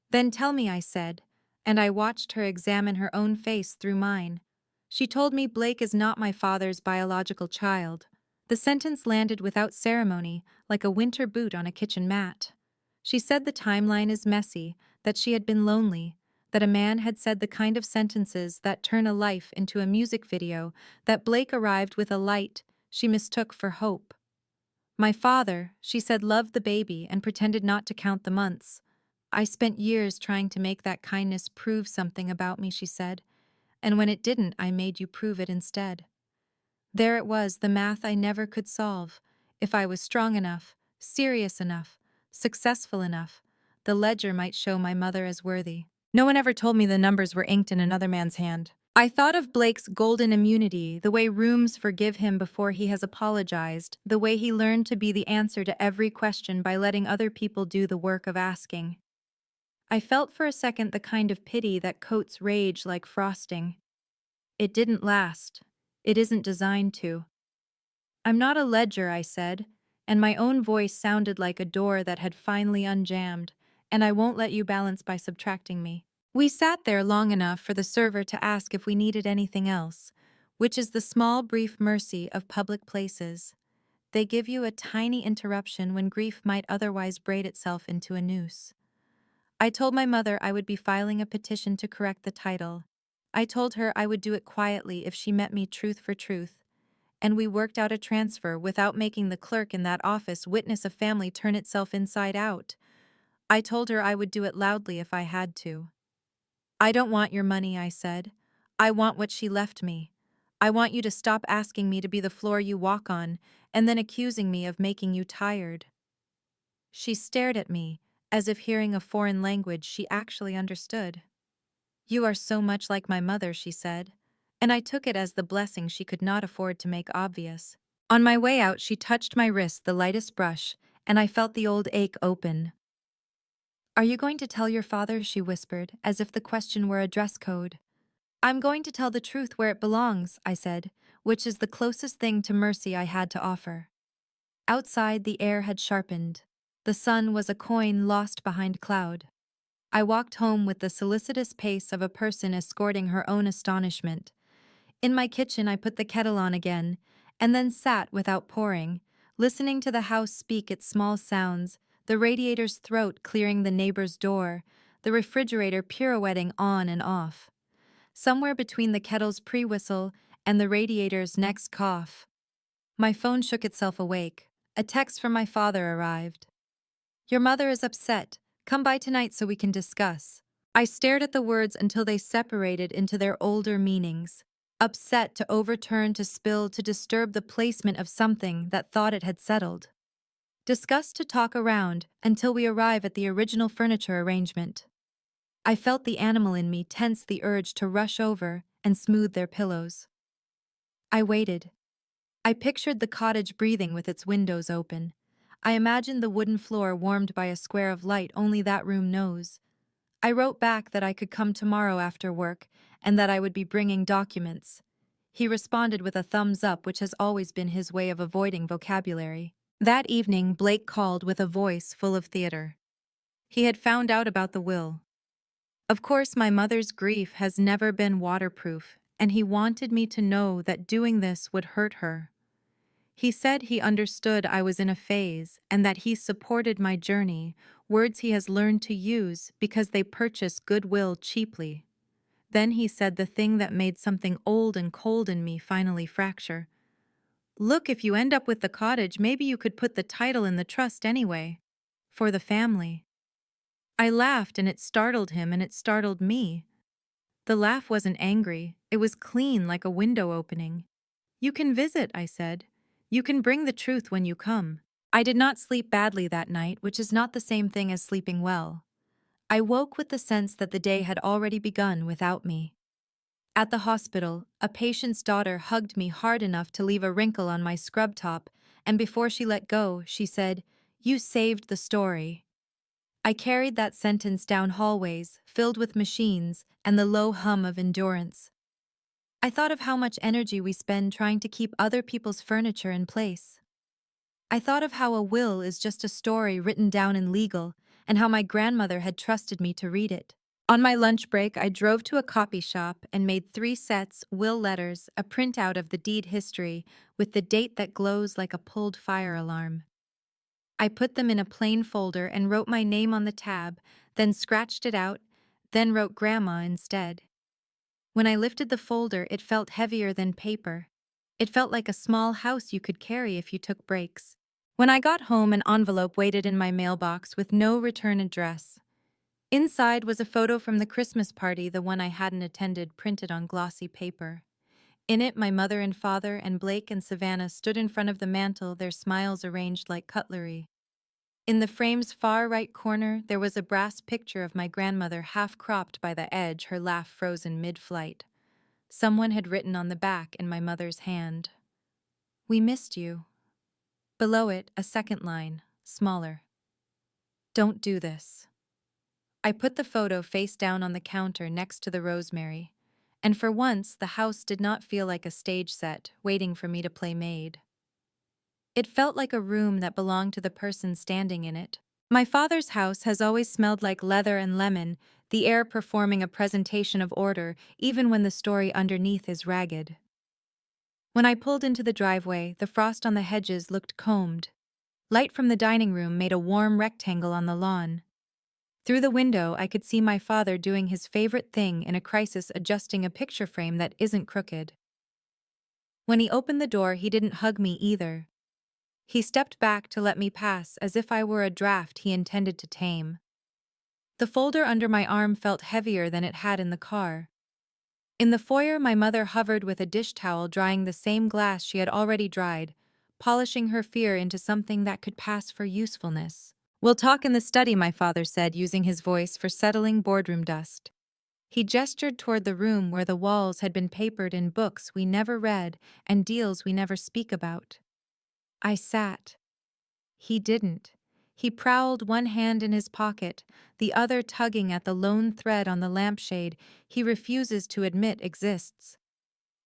"Then tell me," I said, and I watched her examine her own face through mine. She told me Blake is not my father's biological child. The sentence landed without ceremony, like a winter boot on a kitchen mat. She said the timeline is messy, that she had been lonely, that a man had said the kind of sentences that turn a life into a music video, that Blake arrived with a light she mistook for hope. My father, she said, loved the baby and pretended not to count the months. "I spent years trying to make that kindness prove something about me," she said, "and when it didn't, I made you prove it instead." There it was, the math I never could solve. If I was strong enough, serious enough, successful enough, the ledger might show my mother as worthy. No one ever told me the numbers were inked in another man's hand. I thought of Blake's golden immunity, the way rooms forgive him before he has apologized, the way he learned to be the answer to every question by letting other people do the work of asking. I felt for a second the kind of pity that coats rage like frosting. It didn't last. It isn't designed to. "I'm not a ledger," I said, and my own voice sounded like a door that had finally unjammed, "and I won't let you balance by subtracting me." We sat there long enough for the server to ask if we needed anything else, which is the small, brief mercy of public places. They give you a tiny interruption when grief might otherwise braid itself into a noose. I told my mother I would be filing a petition to correct the title. I told her I would do it quietly if she met me truth for truth. And we worked out a transfer without making the clerk in that office witness a family turn itself inside out. I told her I would do it loudly if I had to. "I don't want your money," I said. "I want what she left me. I want you to stop asking me to be the floor you walk on, and then accusing me of making you tired." She stared at me, as if hearing a foreign language she actually understood. "You are so much like my mother," she said, and I took it as the blessing she could not afford to make obvious. On my way out, she touched my wrist the lightest brush, and I felt the old ache open. "Are you going to tell your father?" she whispered, as if the question were a dress code. "I'm going to tell the truth where it belongs," I said, which is the closest thing to mercy I had to offer. Outside, the air had sharpened. The sun was a coin lost behind cloud. I walked home with the solicitous pace of a person escorting her own astonishment. In my kitchen, I put the kettle on again, and then sat without pouring, listening to the house speak its small sounds, the radiator's throat clearing the neighbor's door, the refrigerator pirouetting on and off. Somewhere between the kettle's pre-whistle and the radiator's next cough, my phone shook itself awake. A text from my father arrived. "Your mother is upset. Come by tonight so we can discuss." I stared at the words until they separated into their older meanings. Upset, to overturn, to spill, to disturb the placement of something that thought it had settled. Discuss, to talk around until we arrive at the original furniture arrangement. I felt the animal in me tense the urge to rush over and smooth their pillows. I waited. I pictured the cottage breathing with its windows open. I imagined the wooden floor warmed by a square of light only that room knows. I wrote back that I could come tomorrow after work and that I would be bringing documents. He responded with a thumbs up, which has always been his way of avoiding vocabulary. That evening, Blake called with a voice full of theater. He had found out about the will. Of course, my mother's grief has never been waterproof, and he wanted me to know that doing this would hurt her. He said he understood I was in a phase and that he supported my journey, words he has learned to use because they purchase goodwill cheaply. Then he said the thing that made something old and cold in me finally fracture. Look, if you end up with the cottage, maybe you could put the title in the trust anyway. For the family. I laughed and it startled him and it startled me. The laugh wasn't angry, it was clean like a window opening. You can visit, I said. You can bring the truth when you come. I did not sleep badly that night, which is not the same thing as sleeping well. I woke with the sense that the day had already begun without me. At the hospital, a patient's daughter hugged me hard enough to leave a wrinkle on my scrub top, and before she let go, she said, "You saved the story." I carried that sentence down hallways, filled with machines, and the low hum of endurance. I thought of how much energy we spend trying to keep other people's furniture in place. I thought of how a will is just a story written down in legal, and how my grandmother had trusted me to read it. On my lunch break, I drove to a copy shop and made 3 sets, will letters, a printout of the deed history, with the date that glows like a pulled fire alarm. I put them in a plain folder and wrote my name on the tab, then scratched it out, then wrote Grandma instead. When I lifted the folder, it felt heavier than paper. It felt like a small house you could carry if you took breaks. When I got home, an envelope waited in my mailbox with no return address. Inside was a photo from the Christmas party, the one I hadn't attended, printed on glossy paper. In it, my mother and father and Blake and Savannah stood in front of the mantel, their smiles arranged like cutlery. In the frame's far right corner, there was a brass picture of my grandmother half-cropped by the edge, her laugh frozen mid-flight. Someone had written on the back in my mother's hand, "We missed you." Below it, a second line, smaller. "Don't do this." I put the photo face down on the counter next to the rosemary, and for once the house did not feel like a stage set waiting for me to play maid. It felt like a room that belonged to the person standing in it. My father's house has always smelled like leather and lemon, the air performing a presentation of order even when the story underneath is ragged. When I pulled into the driveway, the frost on the hedges looked combed. Light from the dining room made a warm rectangle on the lawn. Through the window, I could see my father doing his favorite thing in a crisis, adjusting a picture frame that isn't crooked. When he opened the door, he didn't hug me either. He stepped back to let me pass as if I were a draft he intended to tame. The folder under my arm felt heavier than it had in the car. In the foyer, my mother hovered with a dish towel, drying the same glass she had already dried, polishing her fear into something that could pass for usefulness. "We'll talk in the study," my father said, using his voice for settling boardroom dust. He gestured toward the room where the walls had been papered in books we never read and deals we never speak about. I sat. He didn't. He prowled, one hand in his pocket, the other tugging at the lone thread on the lampshade he refuses to admit exists.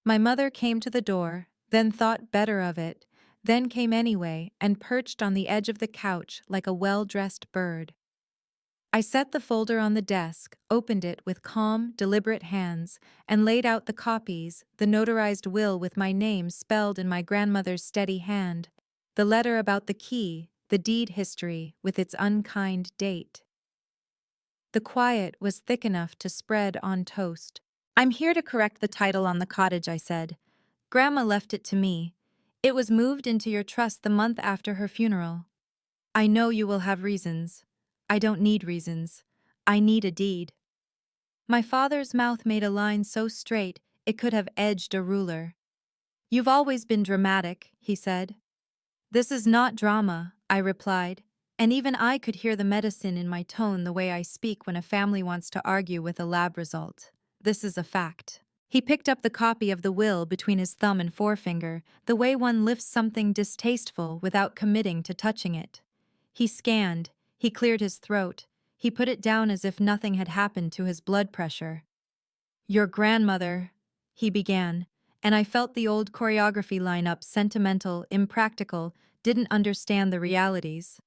My mother came to the door, then thought better of it, then came anyway and perched on the edge of the couch like a well-dressed bird. I set the folder on the desk, opened it with calm, deliberate hands, and laid out the copies, the notarized will with my name spelled in my grandmother's steady hand, the letter about the key, the deed history with its unkind date. The quiet was thick enough to spread on toast. "I'm here to correct the title on the cottage," I said. "Grandma left it to me. It was moved into your trust the month after her funeral. I know you will have reasons. I don't need reasons. I need a deed." My father's mouth made a line so straight it could have edged a ruler. "You've always been dramatic," he said. "This is not drama," I replied, and even I could hear the medicine in my tone, the way I speak when a family wants to argue with a lab result. "This is a fact." He picked up the copy of the will between his thumb and forefinger, the way one lifts something distasteful without committing to touching it. He scanned, he cleared his throat, he put it down as if nothing had happened to his blood pressure. "Your grandmother," he began, and I felt the old choreography line up, sentimental, impractical, didn't understand the realities.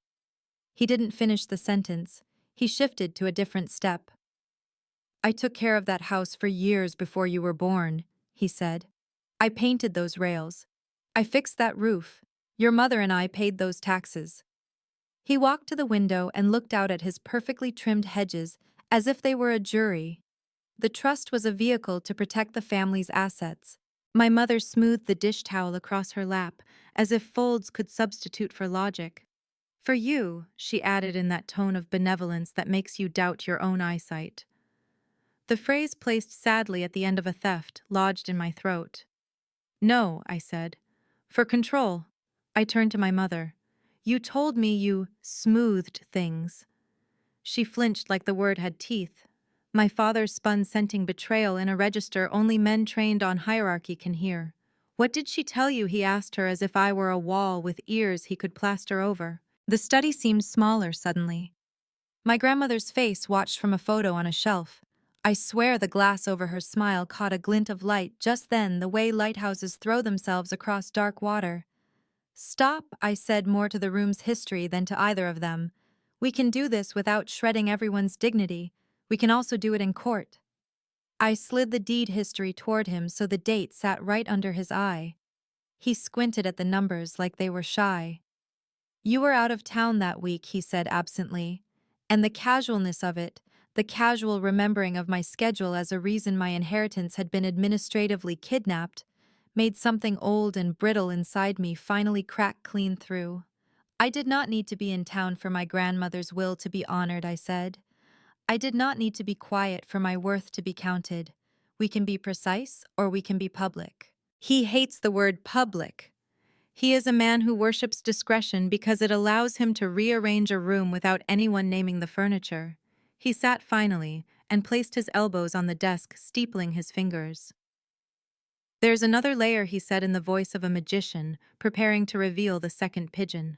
He didn't finish the sentence. He shifted to a different step. "I took care of that house for years before you were born," he said. "I painted those rails. I fixed that roof. Your mother and I paid those taxes. He walked to the window and looked out at his perfectly trimmed hedges as if they were a jury. The trust was a vehicle to protect the family's assets. My mother smoothed the dish towel across her lap, as if folds could substitute for logic. For you, she added in that tone of benevolence that makes you doubt your own eyesight. The phrase placed sadly at the end of a theft lodged in my throat. No, I said. For control. I turned to my mother. You told me you smoothed things. She flinched like the word had teeth. My father spun scenting betrayal in a register only men trained on hierarchy can hear. What did she tell you? He asked her as if I were a wall with ears he could plaster over. The study seemed smaller suddenly. My grandmother's face watched from a photo on a shelf. I swear the glass over her smile caught a glint of light just then, the way lighthouses throw themselves across dark water. Stop, I said, more to the room's history than to either of them. We can do this without shredding everyone's dignity. We can also do it in court. I slid the deed history toward him so the date sat right under his eye. He squinted at the numbers like they were shy. You were out of town that week, he said absently. And the casualness of it, the casual remembering of my schedule as a reason my inheritance had been administratively kidnapped, made something old and brittle inside me finally crack clean through. I did not need to be in town for my grandmother's will to be honored, I said. I did not need to be quiet for my worth to be counted. We can be precise or we can be public. He hates the word public. He is a man who worships discretion because it allows him to rearrange a room without anyone naming the furniture. He sat finally and placed his elbows on the desk, steepling his fingers. There's another layer, he said in the voice of a magician, preparing to reveal the second pigeon.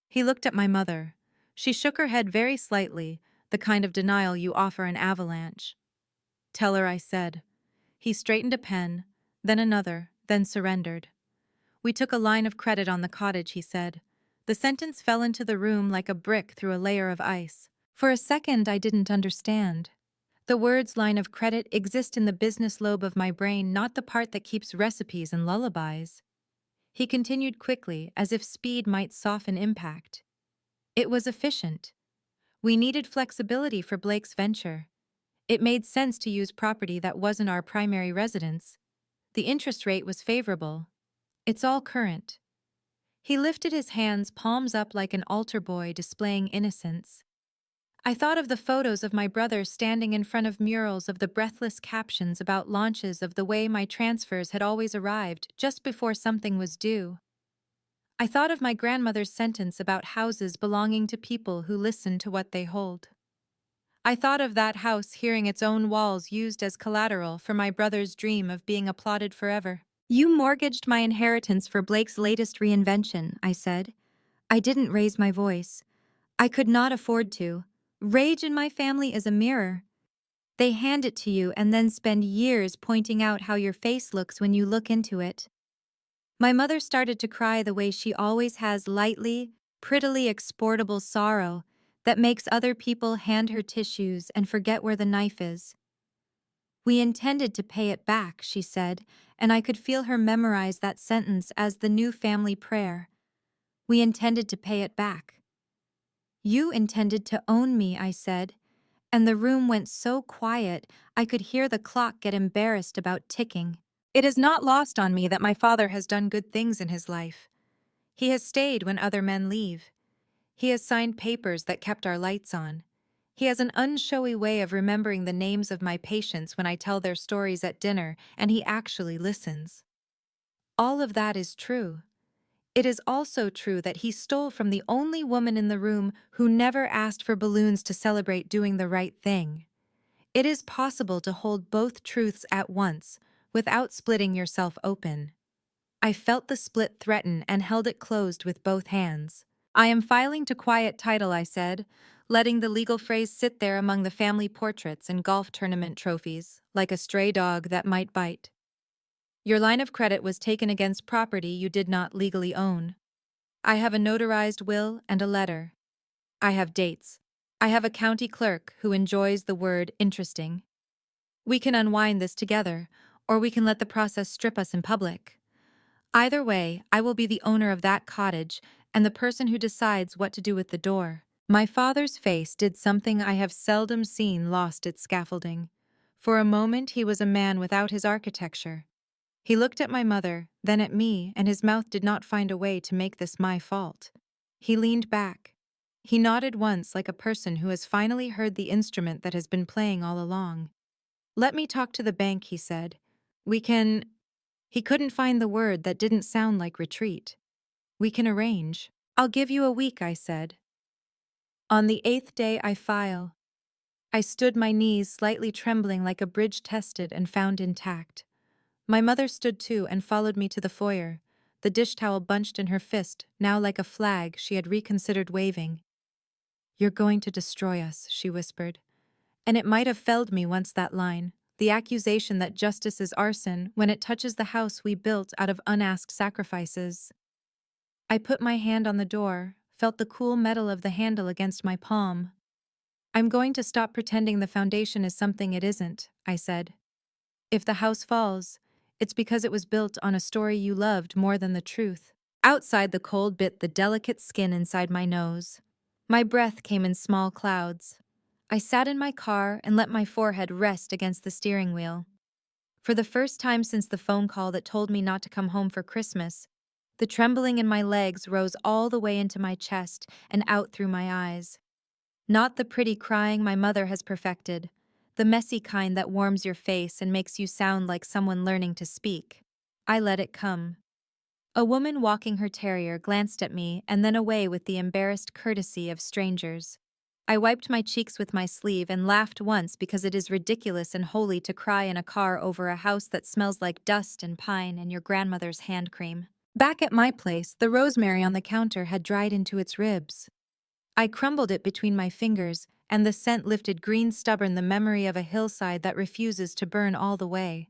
He looked at my mother. She shook her head very slightly, the kind of denial you offer an avalanche. Tell her, I said. He straightened a pen, then another, then surrendered. We took a line of credit on the cottage, he said. The sentence fell into the room like a brick through a layer of ice. For a second, I didn't understand. The words line of credit exist in the business lobe of my brain, not the part that keeps recipes and lullabies. He continued quickly, as if speed might soften impact. It was efficient. We needed flexibility for Blake's venture. It made sense to use property that wasn't our primary residence. The interest rate was favorable. It's all current. He lifted his hands, palms up like an altar boy displaying innocence. I thought of the photos of my brother standing in front of murals of the breathless captions about launches of the way my transfers had always arrived just before something was due. I thought of my grandmother's sentence about houses belonging to people who listen to what they hold. I thought of that house hearing its own walls used as collateral for my brother's dream of being applauded forever. You mortgaged my inheritance for Blake's latest reinvention, I said. I didn't raise my voice. I could not afford to. Rage in my family is a mirror. They hand it to you and then spend years pointing out how your face looks when you look into it. My mother started to cry the way she always has, lightly, prettily exportable sorrow that makes other people hand her tissues and forget where the knife is. We intended to pay it back, she said, and I could feel her memorize that sentence as the new family prayer. We intended to pay it back. You intended to own me, I said, and the room went so quiet I could hear the clock get embarrassed about ticking. It is not lost on me that my father has done good things in his life. He has stayed when other men leave. He has signed papers that kept our lights on. He has an unshowy way of remembering the names of my patients when I tell their stories at dinner, and he actually listens. All of that is true. It is also true that he stole from the only woman in the room who never asked for balloons to celebrate doing the right thing. It is possible to hold both truths at once, without splitting yourself open. I felt the split threaten and held it closed with both hands. I am filing to quiet title, I said, letting the legal phrase sit there among the family portraits and golf tournament trophies, like a stray dog that might bite. Your line of credit was taken against property you did not legally own. I have a notarized will and a letter. I have dates. I have a county clerk who enjoys the word interesting. We can unwind this together, or we can let the process strip us in public. Either way, I will be the owner of that cottage and the person who decides what to do with the door. My father's face did something I have seldom seen lost its scaffolding. For a moment he was a man without his architecture. He looked at my mother, then at me, and his mouth did not find a way to make this my fault. He leaned back. He nodded once like a person who has finally heard the instrument that has been playing all along. "Let me talk to the bank," he said. "We can—" He couldn't find the word that didn't sound like retreat. "We can arrange." "I'll give you a week," I said. On the 8th day I file. I stood my knees slightly trembling like a bridge tested and found intact. My mother stood too and followed me to the foyer, the dish towel bunched in her fist, now like a flag she had reconsidered waving. "You're going to destroy us," she whispered. And it might have felled me once that line, the accusation that justice is arson when it touches the house we built out of unasked sacrifices. I put my hand on the door, felt the cool metal of the handle against my palm. "I'm going to stop pretending the foundation is something it isn't," I said. "If the house falls, it's because it was built on a story you loved more than the truth." Outside, the cold bit the delicate skin inside my nose. My breath came in small clouds. I sat in my car and let my forehead rest against the steering wheel. For the first time since the phone call that told me not to come home for Christmas, the trembling in my legs rose all the way into my chest and out through my eyes. Not the pretty crying my mother has perfected, the messy kind that warms your face and makes you sound like someone learning to speak. I let it come. A woman walking her terrier glanced at me and then away with the embarrassed courtesy of strangers. I wiped my cheeks with my sleeve and laughed once because it is ridiculous and holy to cry in a car over a house that smells like dust and pine and your grandmother's hand cream. Back at my place, the rosemary on the counter had dried into its ribs. I crumbled it between my fingers, and the scent lifted green stubborn the memory of a hillside that refuses to burn all the way.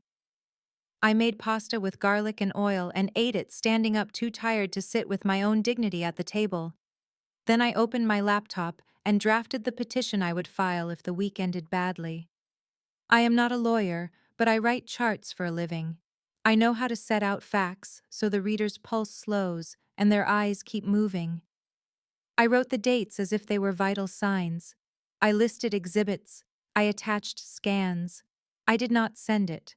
I made pasta with garlic and oil and ate it standing up too tired to sit with my own dignity at the table. Then I opened my laptop and drafted the petition I would file if the week ended badly. I am not a lawyer, but I write charts for a living. I know how to set out facts so the reader's pulse slows and their eyes keep moving. I wrote the dates as if they were vital signs. I listed exhibits. I attached scans. I did not send it.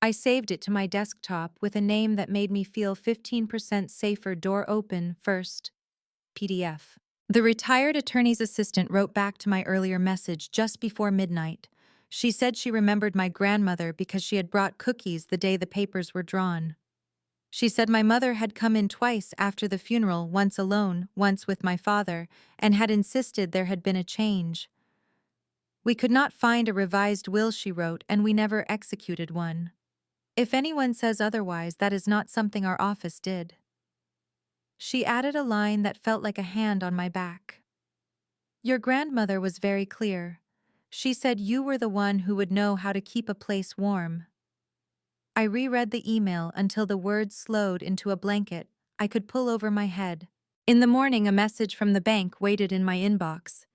I saved it to my desktop with a name that made me feel 15% safer. Door open first. PDF. The retired attorney's assistant wrote back to my earlier message just before midnight. She said she remembered my grandmother because she had brought cookies the day the papers were drawn. She said my mother had come in twice after the funeral, once alone, once with my father, and had insisted there had been a change. "We could not find a revised will," she wrote, "and we never executed one. If anyone says otherwise, that is not something our office did." She added a line that felt like a hand on my back. "Your grandmother was very clear. She said you were the one who would know how to keep a place warm." I reread the email until the words slowed into a blanket I could pull over my head. In the morning, a message from the bank waited in my inbox.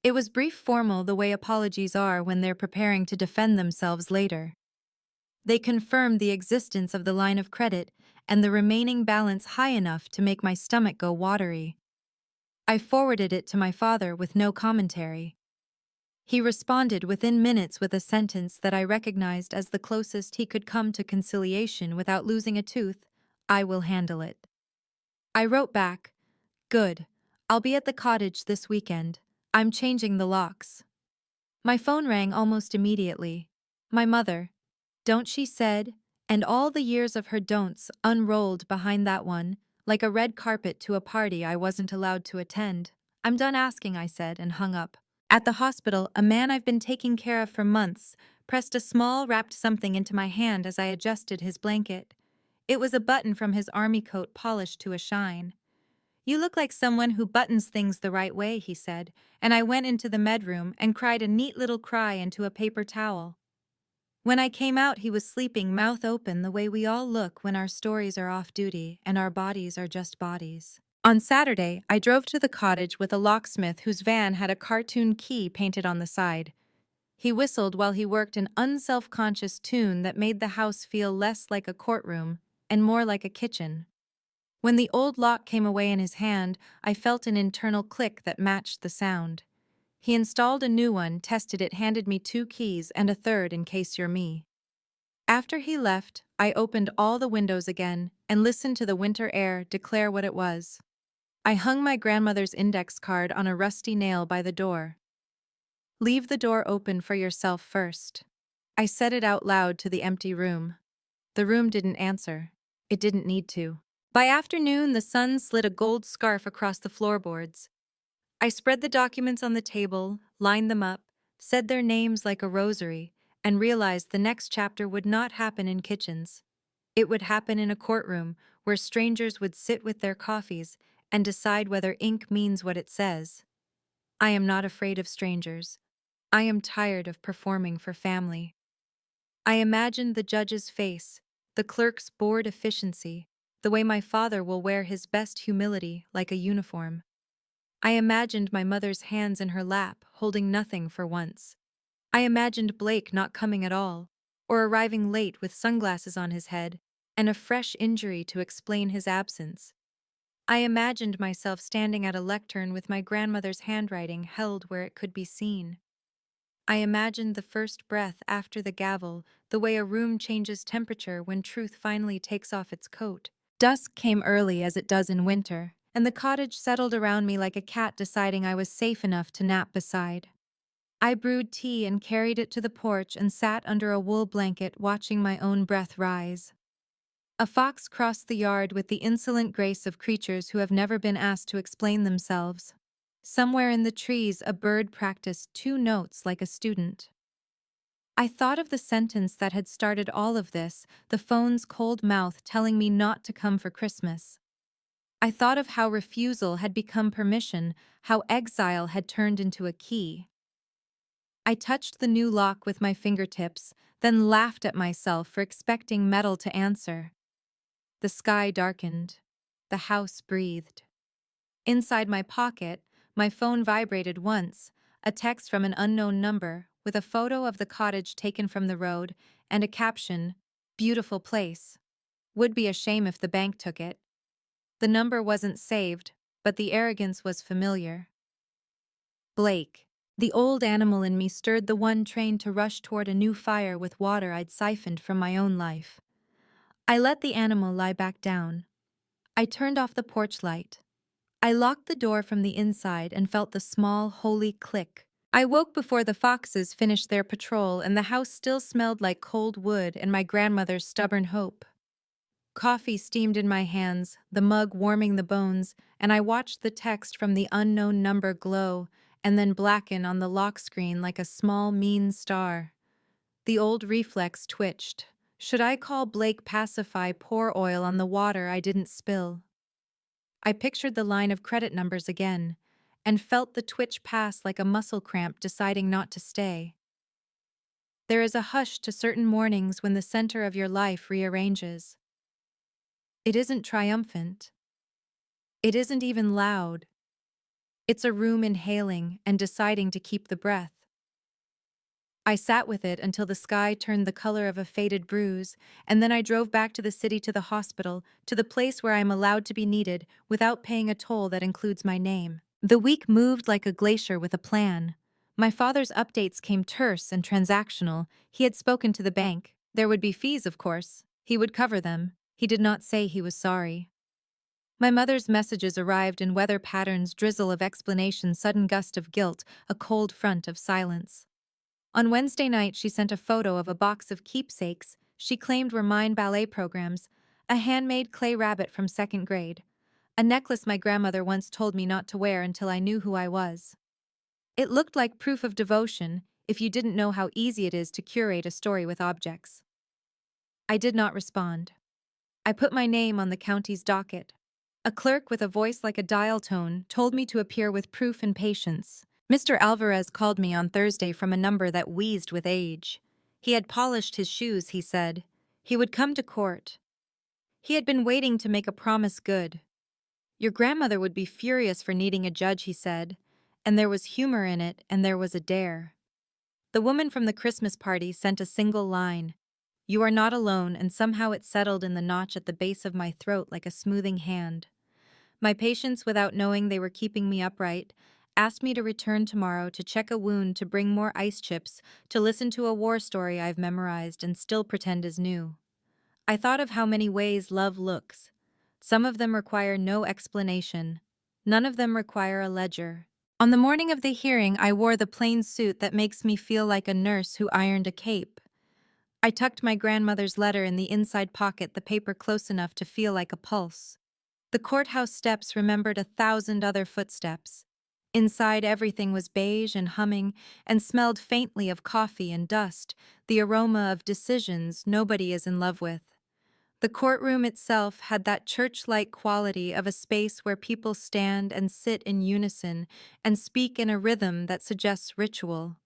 It was brief, formal, the way apologies are when they're preparing to defend themselves later. They confirmed the existence of the line of credit and the remaining balance high enough to make my stomach go watery. I forwarded it to my father with no commentary. He responded within minutes with a sentence that I recognized as the closest he could come to conciliation without losing a tooth: "I will handle it." I wrote back, "Good. I'll be at the cottage this weekend. I'm changing the locks." My phone rang almost immediately. My mother. Don't she said, and all the years of her don'ts unrolled behind that one, like a red carpet to a party I wasn't allowed to attend. "I'm done asking," I said, and hung up. At the hospital, a man I've been taking care of for months pressed a small wrapped something into my hand as I adjusted his blanket. It was a button from his army coat polished to a shine. "You look like someone who buttons things the right way," he said, and I went into the medroom and cried a neat little cry into a paper towel. When I came out, he was sleeping, mouth open, the way we all look when our stories are off duty and our bodies are just bodies. On Saturday, I drove to the cottage with a locksmith whose van had a cartoon key painted on the side. He whistled while he worked an unself-conscious tune that made the house feel less like a courtroom and more like a kitchen. When the old lock came away in his hand, I felt an internal click that matched the sound. He installed a new one, tested it, handed me 2 keys and a third in case you're me. After he left, I opened all the windows again and listened to the winter air declare what it was. I hung my grandmother's index card on a rusty nail by the door. Leave the door open for yourself first. I said it out loud to the empty room. The room didn't answer. It didn't need to. By afternoon, the sun slid a gold scarf across the floorboards. I spread the documents on the table, lined them up, said their names like a rosary, and realized the next chapter would not happen in kitchens. It would happen in a courtroom where strangers would sit with their coffees and decide whether ink means what it says. I am not afraid of strangers. I am tired of performing for family. I imagined the judge's face, the clerk's bored efficiency, the way my father will wear his best humility like a uniform. I imagined my mother's hands in her lap, holding nothing for once. I imagined Blake not coming at all, or arriving late with sunglasses on his head and a fresh injury to explain his absence. I imagined myself standing at a lectern with my grandmother's handwriting held where it could be seen. I imagined the first breath after the gavel, the way a room changes temperature when truth finally takes off its coat. Dusk came early as it does in winter, and the cottage settled around me like a cat deciding I was safe enough to nap beside. I brewed tea and carried it to the porch and sat under a wool blanket watching my own breath rise. A fox crossed the yard with the insolent grace of creatures who have never been asked to explain themselves. Somewhere in the trees, a bird practiced 2 notes like a student. I thought of the sentence that had started all of this, the phone's cold mouth telling me not to come for Christmas. I thought of how refusal had become permission, how exile had turned into a key. I touched the new lock with my fingertips, then laughed at myself for expecting metal to answer. The sky darkened. The house breathed. Inside my pocket, my phone vibrated once, a text from an unknown number, with a photo of the cottage taken from the road and a caption, "Beautiful place. Would be a shame if the bank took it." The number wasn't saved, but the arrogance was familiar. Blake. The old animal in me stirred the one trained to rush toward a new fire with water I'd siphoned from my own life. I let the animal lie back down. I turned off the porch light. I locked the door from the inside and felt the small, holy click. I woke before the foxes finished their patrol and the house still smelled like cold wood and my grandmother's stubborn hope. Coffee steamed in my hands, the mug warming the bones, and I watched the text from the unknown number glow and then blacken on the lock screen like a small, mean star. The old reflex twitched. Should I call Blake, pacify, pour oil on the water I didn't spill? I pictured the line of credit numbers again, and felt the twitch pass like a muscle cramp deciding not to stay. There is a hush to certain mornings when the center of your life rearranges. It isn't triumphant. It isn't even loud. It's a room inhaling and deciding to keep the breath. I sat with it until the sky turned the color of a faded bruise, and then I drove back to the city, to the hospital, to the place where I am allowed to be needed without paying a toll that includes my name. The week moved like a glacier with a plan. My father's updates came terse and transactional. He had spoken to the bank. There would be fees, of course. He would cover them. He did not say he was sorry. My mother's messages arrived in weather patterns, drizzle of explanation, sudden gust of guilt, a cold front of silence. On Wednesday night, she sent a photo of a box of keepsakes she claimed were mine: ballet programs, a handmade clay rabbit from 2nd grade, a necklace my grandmother once told me not to wear until I knew who I was. It looked like proof of devotion if you didn't know how easy it is to curate a story with objects. I did not respond. I put my name on the county's docket. A clerk with a voice like a dial tone told me to appear with proof and patience. Mr. Alvarez called me on Thursday from a number that wheezed with age. He had polished his shoes, he said. He would come to court. He had been waiting to make a promise good. Your grandmother would be furious for needing a judge, he said, and there was humor in it, and there was a dare. The woman from the Christmas party sent a single line. "You are not alone," and somehow it settled in the notch at the base of my throat like a smoothing hand. My patients, without knowing they were keeping me upright, asked me to return tomorrow to check a wound, to bring more ice chips, to listen to a war story I've memorized and still pretend is new. I thought of how many ways love looks. Some of them require no explanation. None of them require a ledger. On the morning of the hearing, I wore the plain suit that makes me feel like a nurse who ironed a cape. I tucked my grandmother's letter in the inside pocket, the paper close enough to feel like a pulse. The courthouse steps remembered 1,000 other footsteps. Inside, everything was beige and humming and smelled faintly of coffee and dust, the aroma of decisions nobody is in love with. The courtroom itself had that church-like quality of a space where people stand and sit in unison and speak in a rhythm that suggests ritual.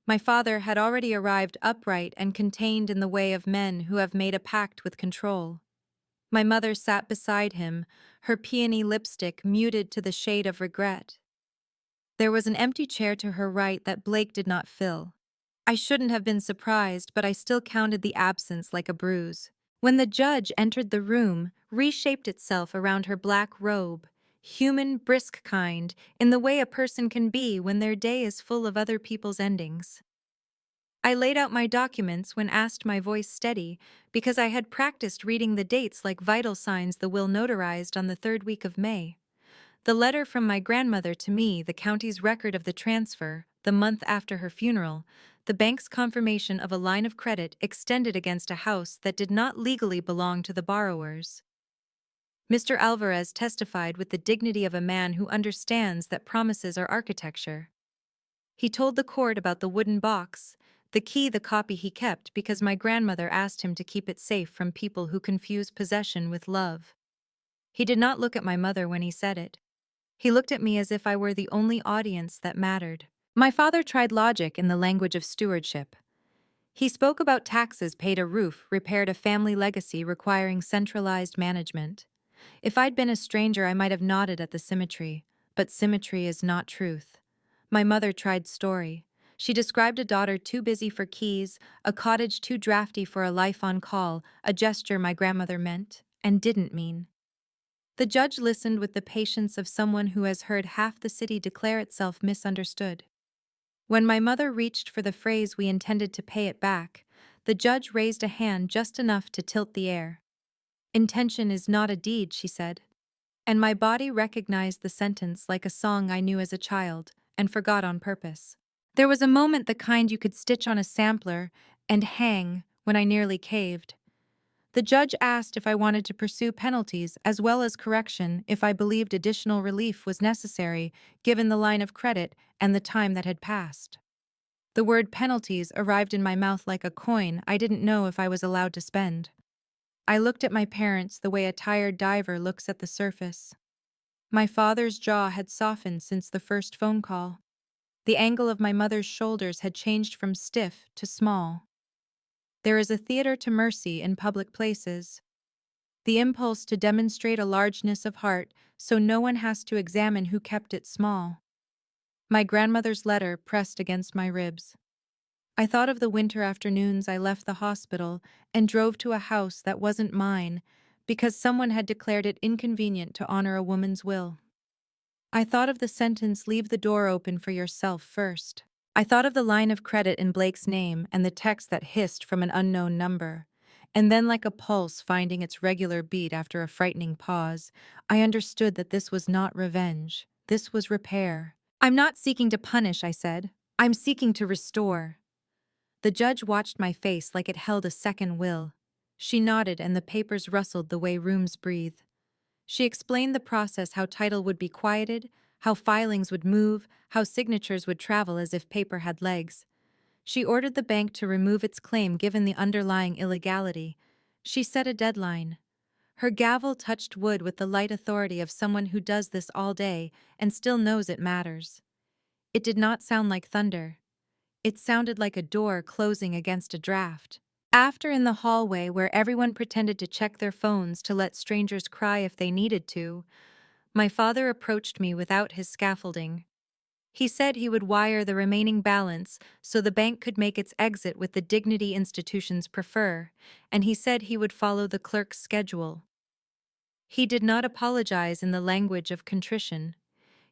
My father had already arrived upright and contained in the way of men who have made a pact with control. My mother sat beside him, her peony lipstick muted to the shade of regret. There was an empty chair to her right that Blake did not fill. I shouldn't have been surprised, but I still counted the absence like a bruise. When the judge entered the room, reshaped itself around her black robe, human, brisk kind, in the way a person can be when their day is full of other people's endings. I laid out my documents, when asked, my voice steady, because I had practiced reading the dates like vital signs, the will notarized on the 3rd week of May. The letter from my grandmother to me, the county's record of the transfer, the month after her funeral, the bank's confirmation of a line of credit extended against a house that did not legally belong to the borrowers. Mr. Alvarez testified with the dignity of a man who understands that promises are architecture. He told the court about the wooden box, the key, the copy he kept because my grandmother asked him to keep it safe from people who confuse possession with love. He did not look at my mother when he said it. He looked at me as if I were the only audience that mattered. My father tried logic in the language of stewardship. He spoke about taxes, paid a roof, repaired a family legacy requiring centralized management. If I'd been a stranger, I might have nodded at the symmetry, but symmetry is not truth. My mother tried story. She described a daughter too busy for keys, a cottage too drafty for a life on call, a gesture my grandmother meant and didn't mean. The judge listened with the patience of someone who has heard half the city declare itself misunderstood. When my mother reached for the phrase, "we intended to pay it back," the judge raised a hand just enough to tilt the air. "Intention is not a deed," she said. And my body recognized the sentence like a song I knew as a child and forgot on purpose. There was a moment, the kind you could stitch on a sampler and hang, when I nearly caved. The judge asked if I wanted to pursue penalties as well as correction, if I believed additional relief was necessary given the line of credit and the time that had passed. The word penalties arrived in my mouth like a coin I didn't know if I was allowed to spend. I looked at my parents the way a tired diver looks at the surface. My father's jaw had softened since the first phone call. The angle of my mother's shoulders had changed from stiff to small. There is a theater to mercy in public places. The impulse to demonstrate a largeness of heart so no one has to examine who kept it small. My grandmother's letter pressed against my ribs. I thought of the winter afternoons I left the hospital and drove to a house that wasn't mine because someone had declared it inconvenient to honor a woman's will. I thought of the sentence, "leave the door open for yourself first." I thought of the line of credit in Blake's name and the text that hissed from an unknown number. And then, like a pulse finding its regular beat after a frightening pause, I understood that this was not revenge. This was repair. "I'm not seeking to punish," I said. "I'm seeking to restore." The judge watched my face like it held a second will. She nodded and the papers rustled the way rooms breathe. She explained the process, how title would be quieted, how filings would move, how signatures would travel as if paper had legs. She ordered the bank to remove its claim given the underlying illegality. She set a deadline. Her gavel touched wood with the light authority of someone who does this all day and still knows it matters. It did not sound like thunder. It sounded like a door closing against a draft. After, in the hallway where everyone pretended to check their phones to let strangers cry if they needed to, my father approached me without his scaffolding. He said he would wire the remaining balance so the bank could make its exit with the dignity institutions prefer, and he said he would follow the clerk's schedule. He did not apologize in the language of contrition.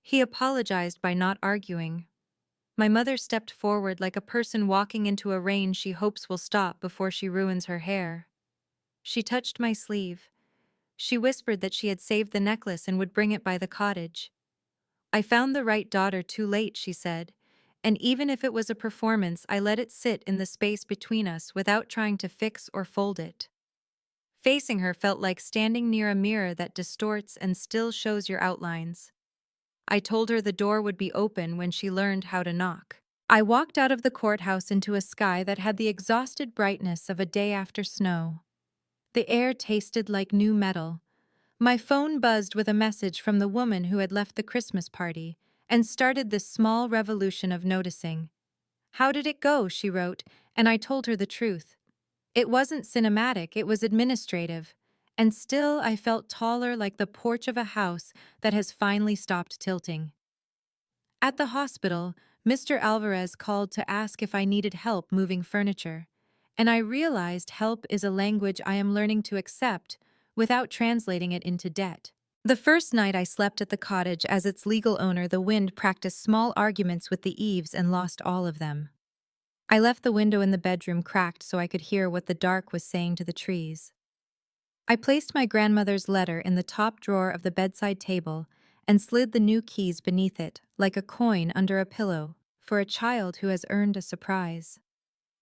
He apologized by not arguing. My mother stepped forward like a person walking into a rain she hopes will stop before she ruins her hair. She touched my sleeve. She whispered that she had saved the necklace and would bring it by the cottage. I found the right daughter too late, she said, and even if it was a performance, I let it sit in the space between us without trying to fix or fold it. Facing her felt like standing near a mirror that distorts and still shows your outlines. I told her the door would be open when she learned how to knock. I walked out of the courthouse into a sky that had the exhausted brightness of a day after snow. The air tasted like new metal. My phone buzzed with a message from the woman who had left the Christmas party and started this small revolution of noticing. "How did it go?" she wrote, and I told her the truth. It wasn't cinematic, it was administrative. And still I felt taller like the porch of a house that has finally stopped tilting. At the hospital, Mr. Alvarez called to ask if I needed help moving furniture, and I realized help is a language I am learning to accept without translating it into debt. The first night I slept at the cottage as its legal owner, the wind practiced small arguments with the eaves and lost all of them. I left the window in the bedroom cracked so I could hear what the dark was saying to the trees. I placed my grandmother's letter in the top drawer of the bedside table and slid the new keys beneath it, like a coin under a pillow, for a child who has earned a surprise.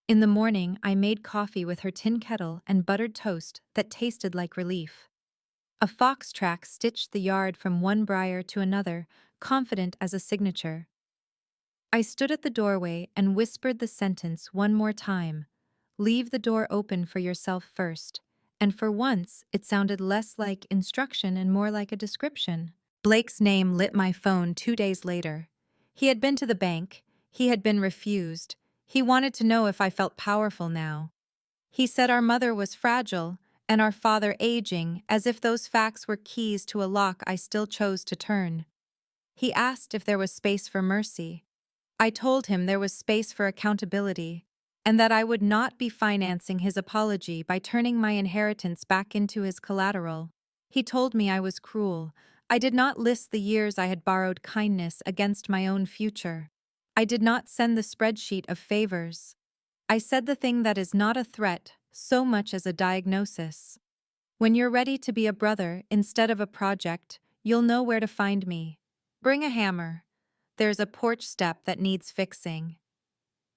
In the morning, I made coffee with her tin kettle and buttered toast that tasted like relief. A fox track stitched the yard from one briar to another, confident as a signature. I stood at the doorway and whispered the sentence one more time: "Leave the door open for yourself first." And for once, it sounded less like instruction and more like a description. Blake's name lit my phone 2 days later. He had been to the bank. He had been refused. He wanted to know if I felt powerful now. He said our mother was fragile and our father aging, as if those facts were keys to a lock I still chose to turn. He asked if there was space for mercy. I told him there was space for accountability, and that I would not be financing his apology by turning my inheritance back into his collateral. He told me I was cruel. I did not list the years I had borrowed kindness against my own future. I did not send the spreadsheet of favors. I said the thing that is not a threat so much as a diagnosis. When you're ready to be a brother instead of a project, you'll know where to find me. Bring a hammer. There's a porch step that needs fixing.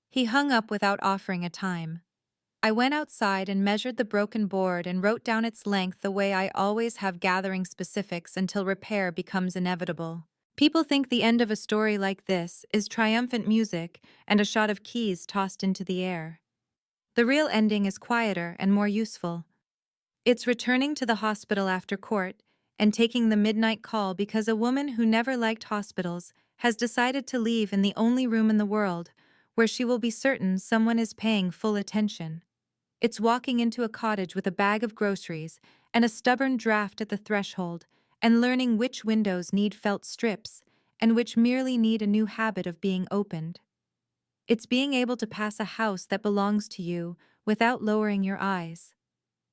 He hung up without offering a time. I went outside and measured the broken board and wrote down its length the way I always have, gathering specifics until repair becomes inevitable. People think the end of a story like this is triumphant music and a shot of keys tossed into the air. The real ending is quieter and more useful. It's returning to the hospital after court and taking the midnight call because a woman who never liked hospitals has decided to leave in the only room in the world where she will be certain someone is paying full attention. It's walking into a cottage with a bag of groceries and a stubborn draft at the threshold and learning which windows need felt strips and which merely need a new habit of being opened. It's being able to pass a house that belongs to you without lowering your eyes.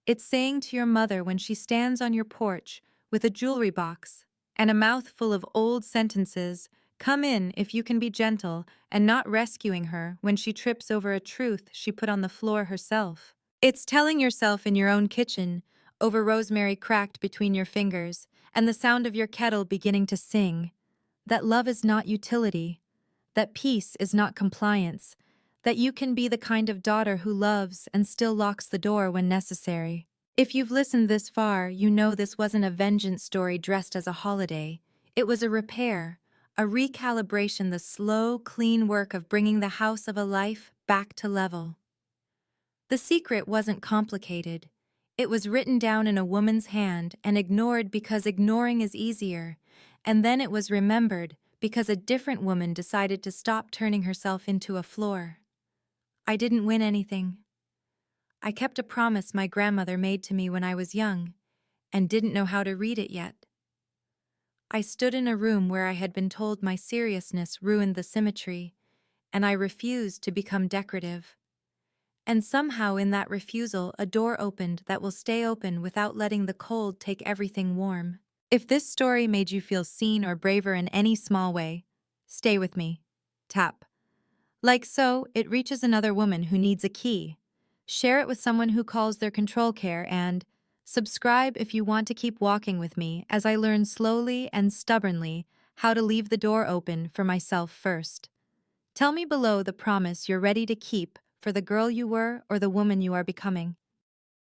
It's saying to your mother when she stands on your porch with a jewelry box and a mouth full of old sentences, "Come in if you can be gentle," and not rescuing her when she trips over a truth she put on the floor herself. It's telling yourself in your own kitchen, over rosemary cracked between your fingers and the sound of your kettle beginning to sing, that love is not utility, that peace is not compliance, that you can be the kind of daughter who loves and still locks the door when necessary. If you've listened this far, you know this wasn't a vengeance story dressed as a holiday. It was a repair, a recalibration, the slow, clean work of bringing the house of a life back to level. The secret wasn't complicated. It was written down in a woman's hand and ignored because ignoring is easier, and then it was remembered because a different woman decided to stop turning herself into a floor. I didn't win anything. I kept a promise my grandmother made to me when I was young and didn't know how to read it yet. I stood in a room where I had been told my seriousness ruined the symmetry, and I refused to become decorative. And somehow in that refusal, a door opened that will stay open without letting the cold take everything warm. If this story made you feel seen or braver in any small way, stay with me. Tap. Like so, it reaches another woman who needs a key. Share it with someone who calls their control care and subscribe if you want to keep walking with me as I learn slowly and stubbornly how to leave the door open for myself first. Tell me below the promise you're ready to keep for the girl you were or the woman you are becoming.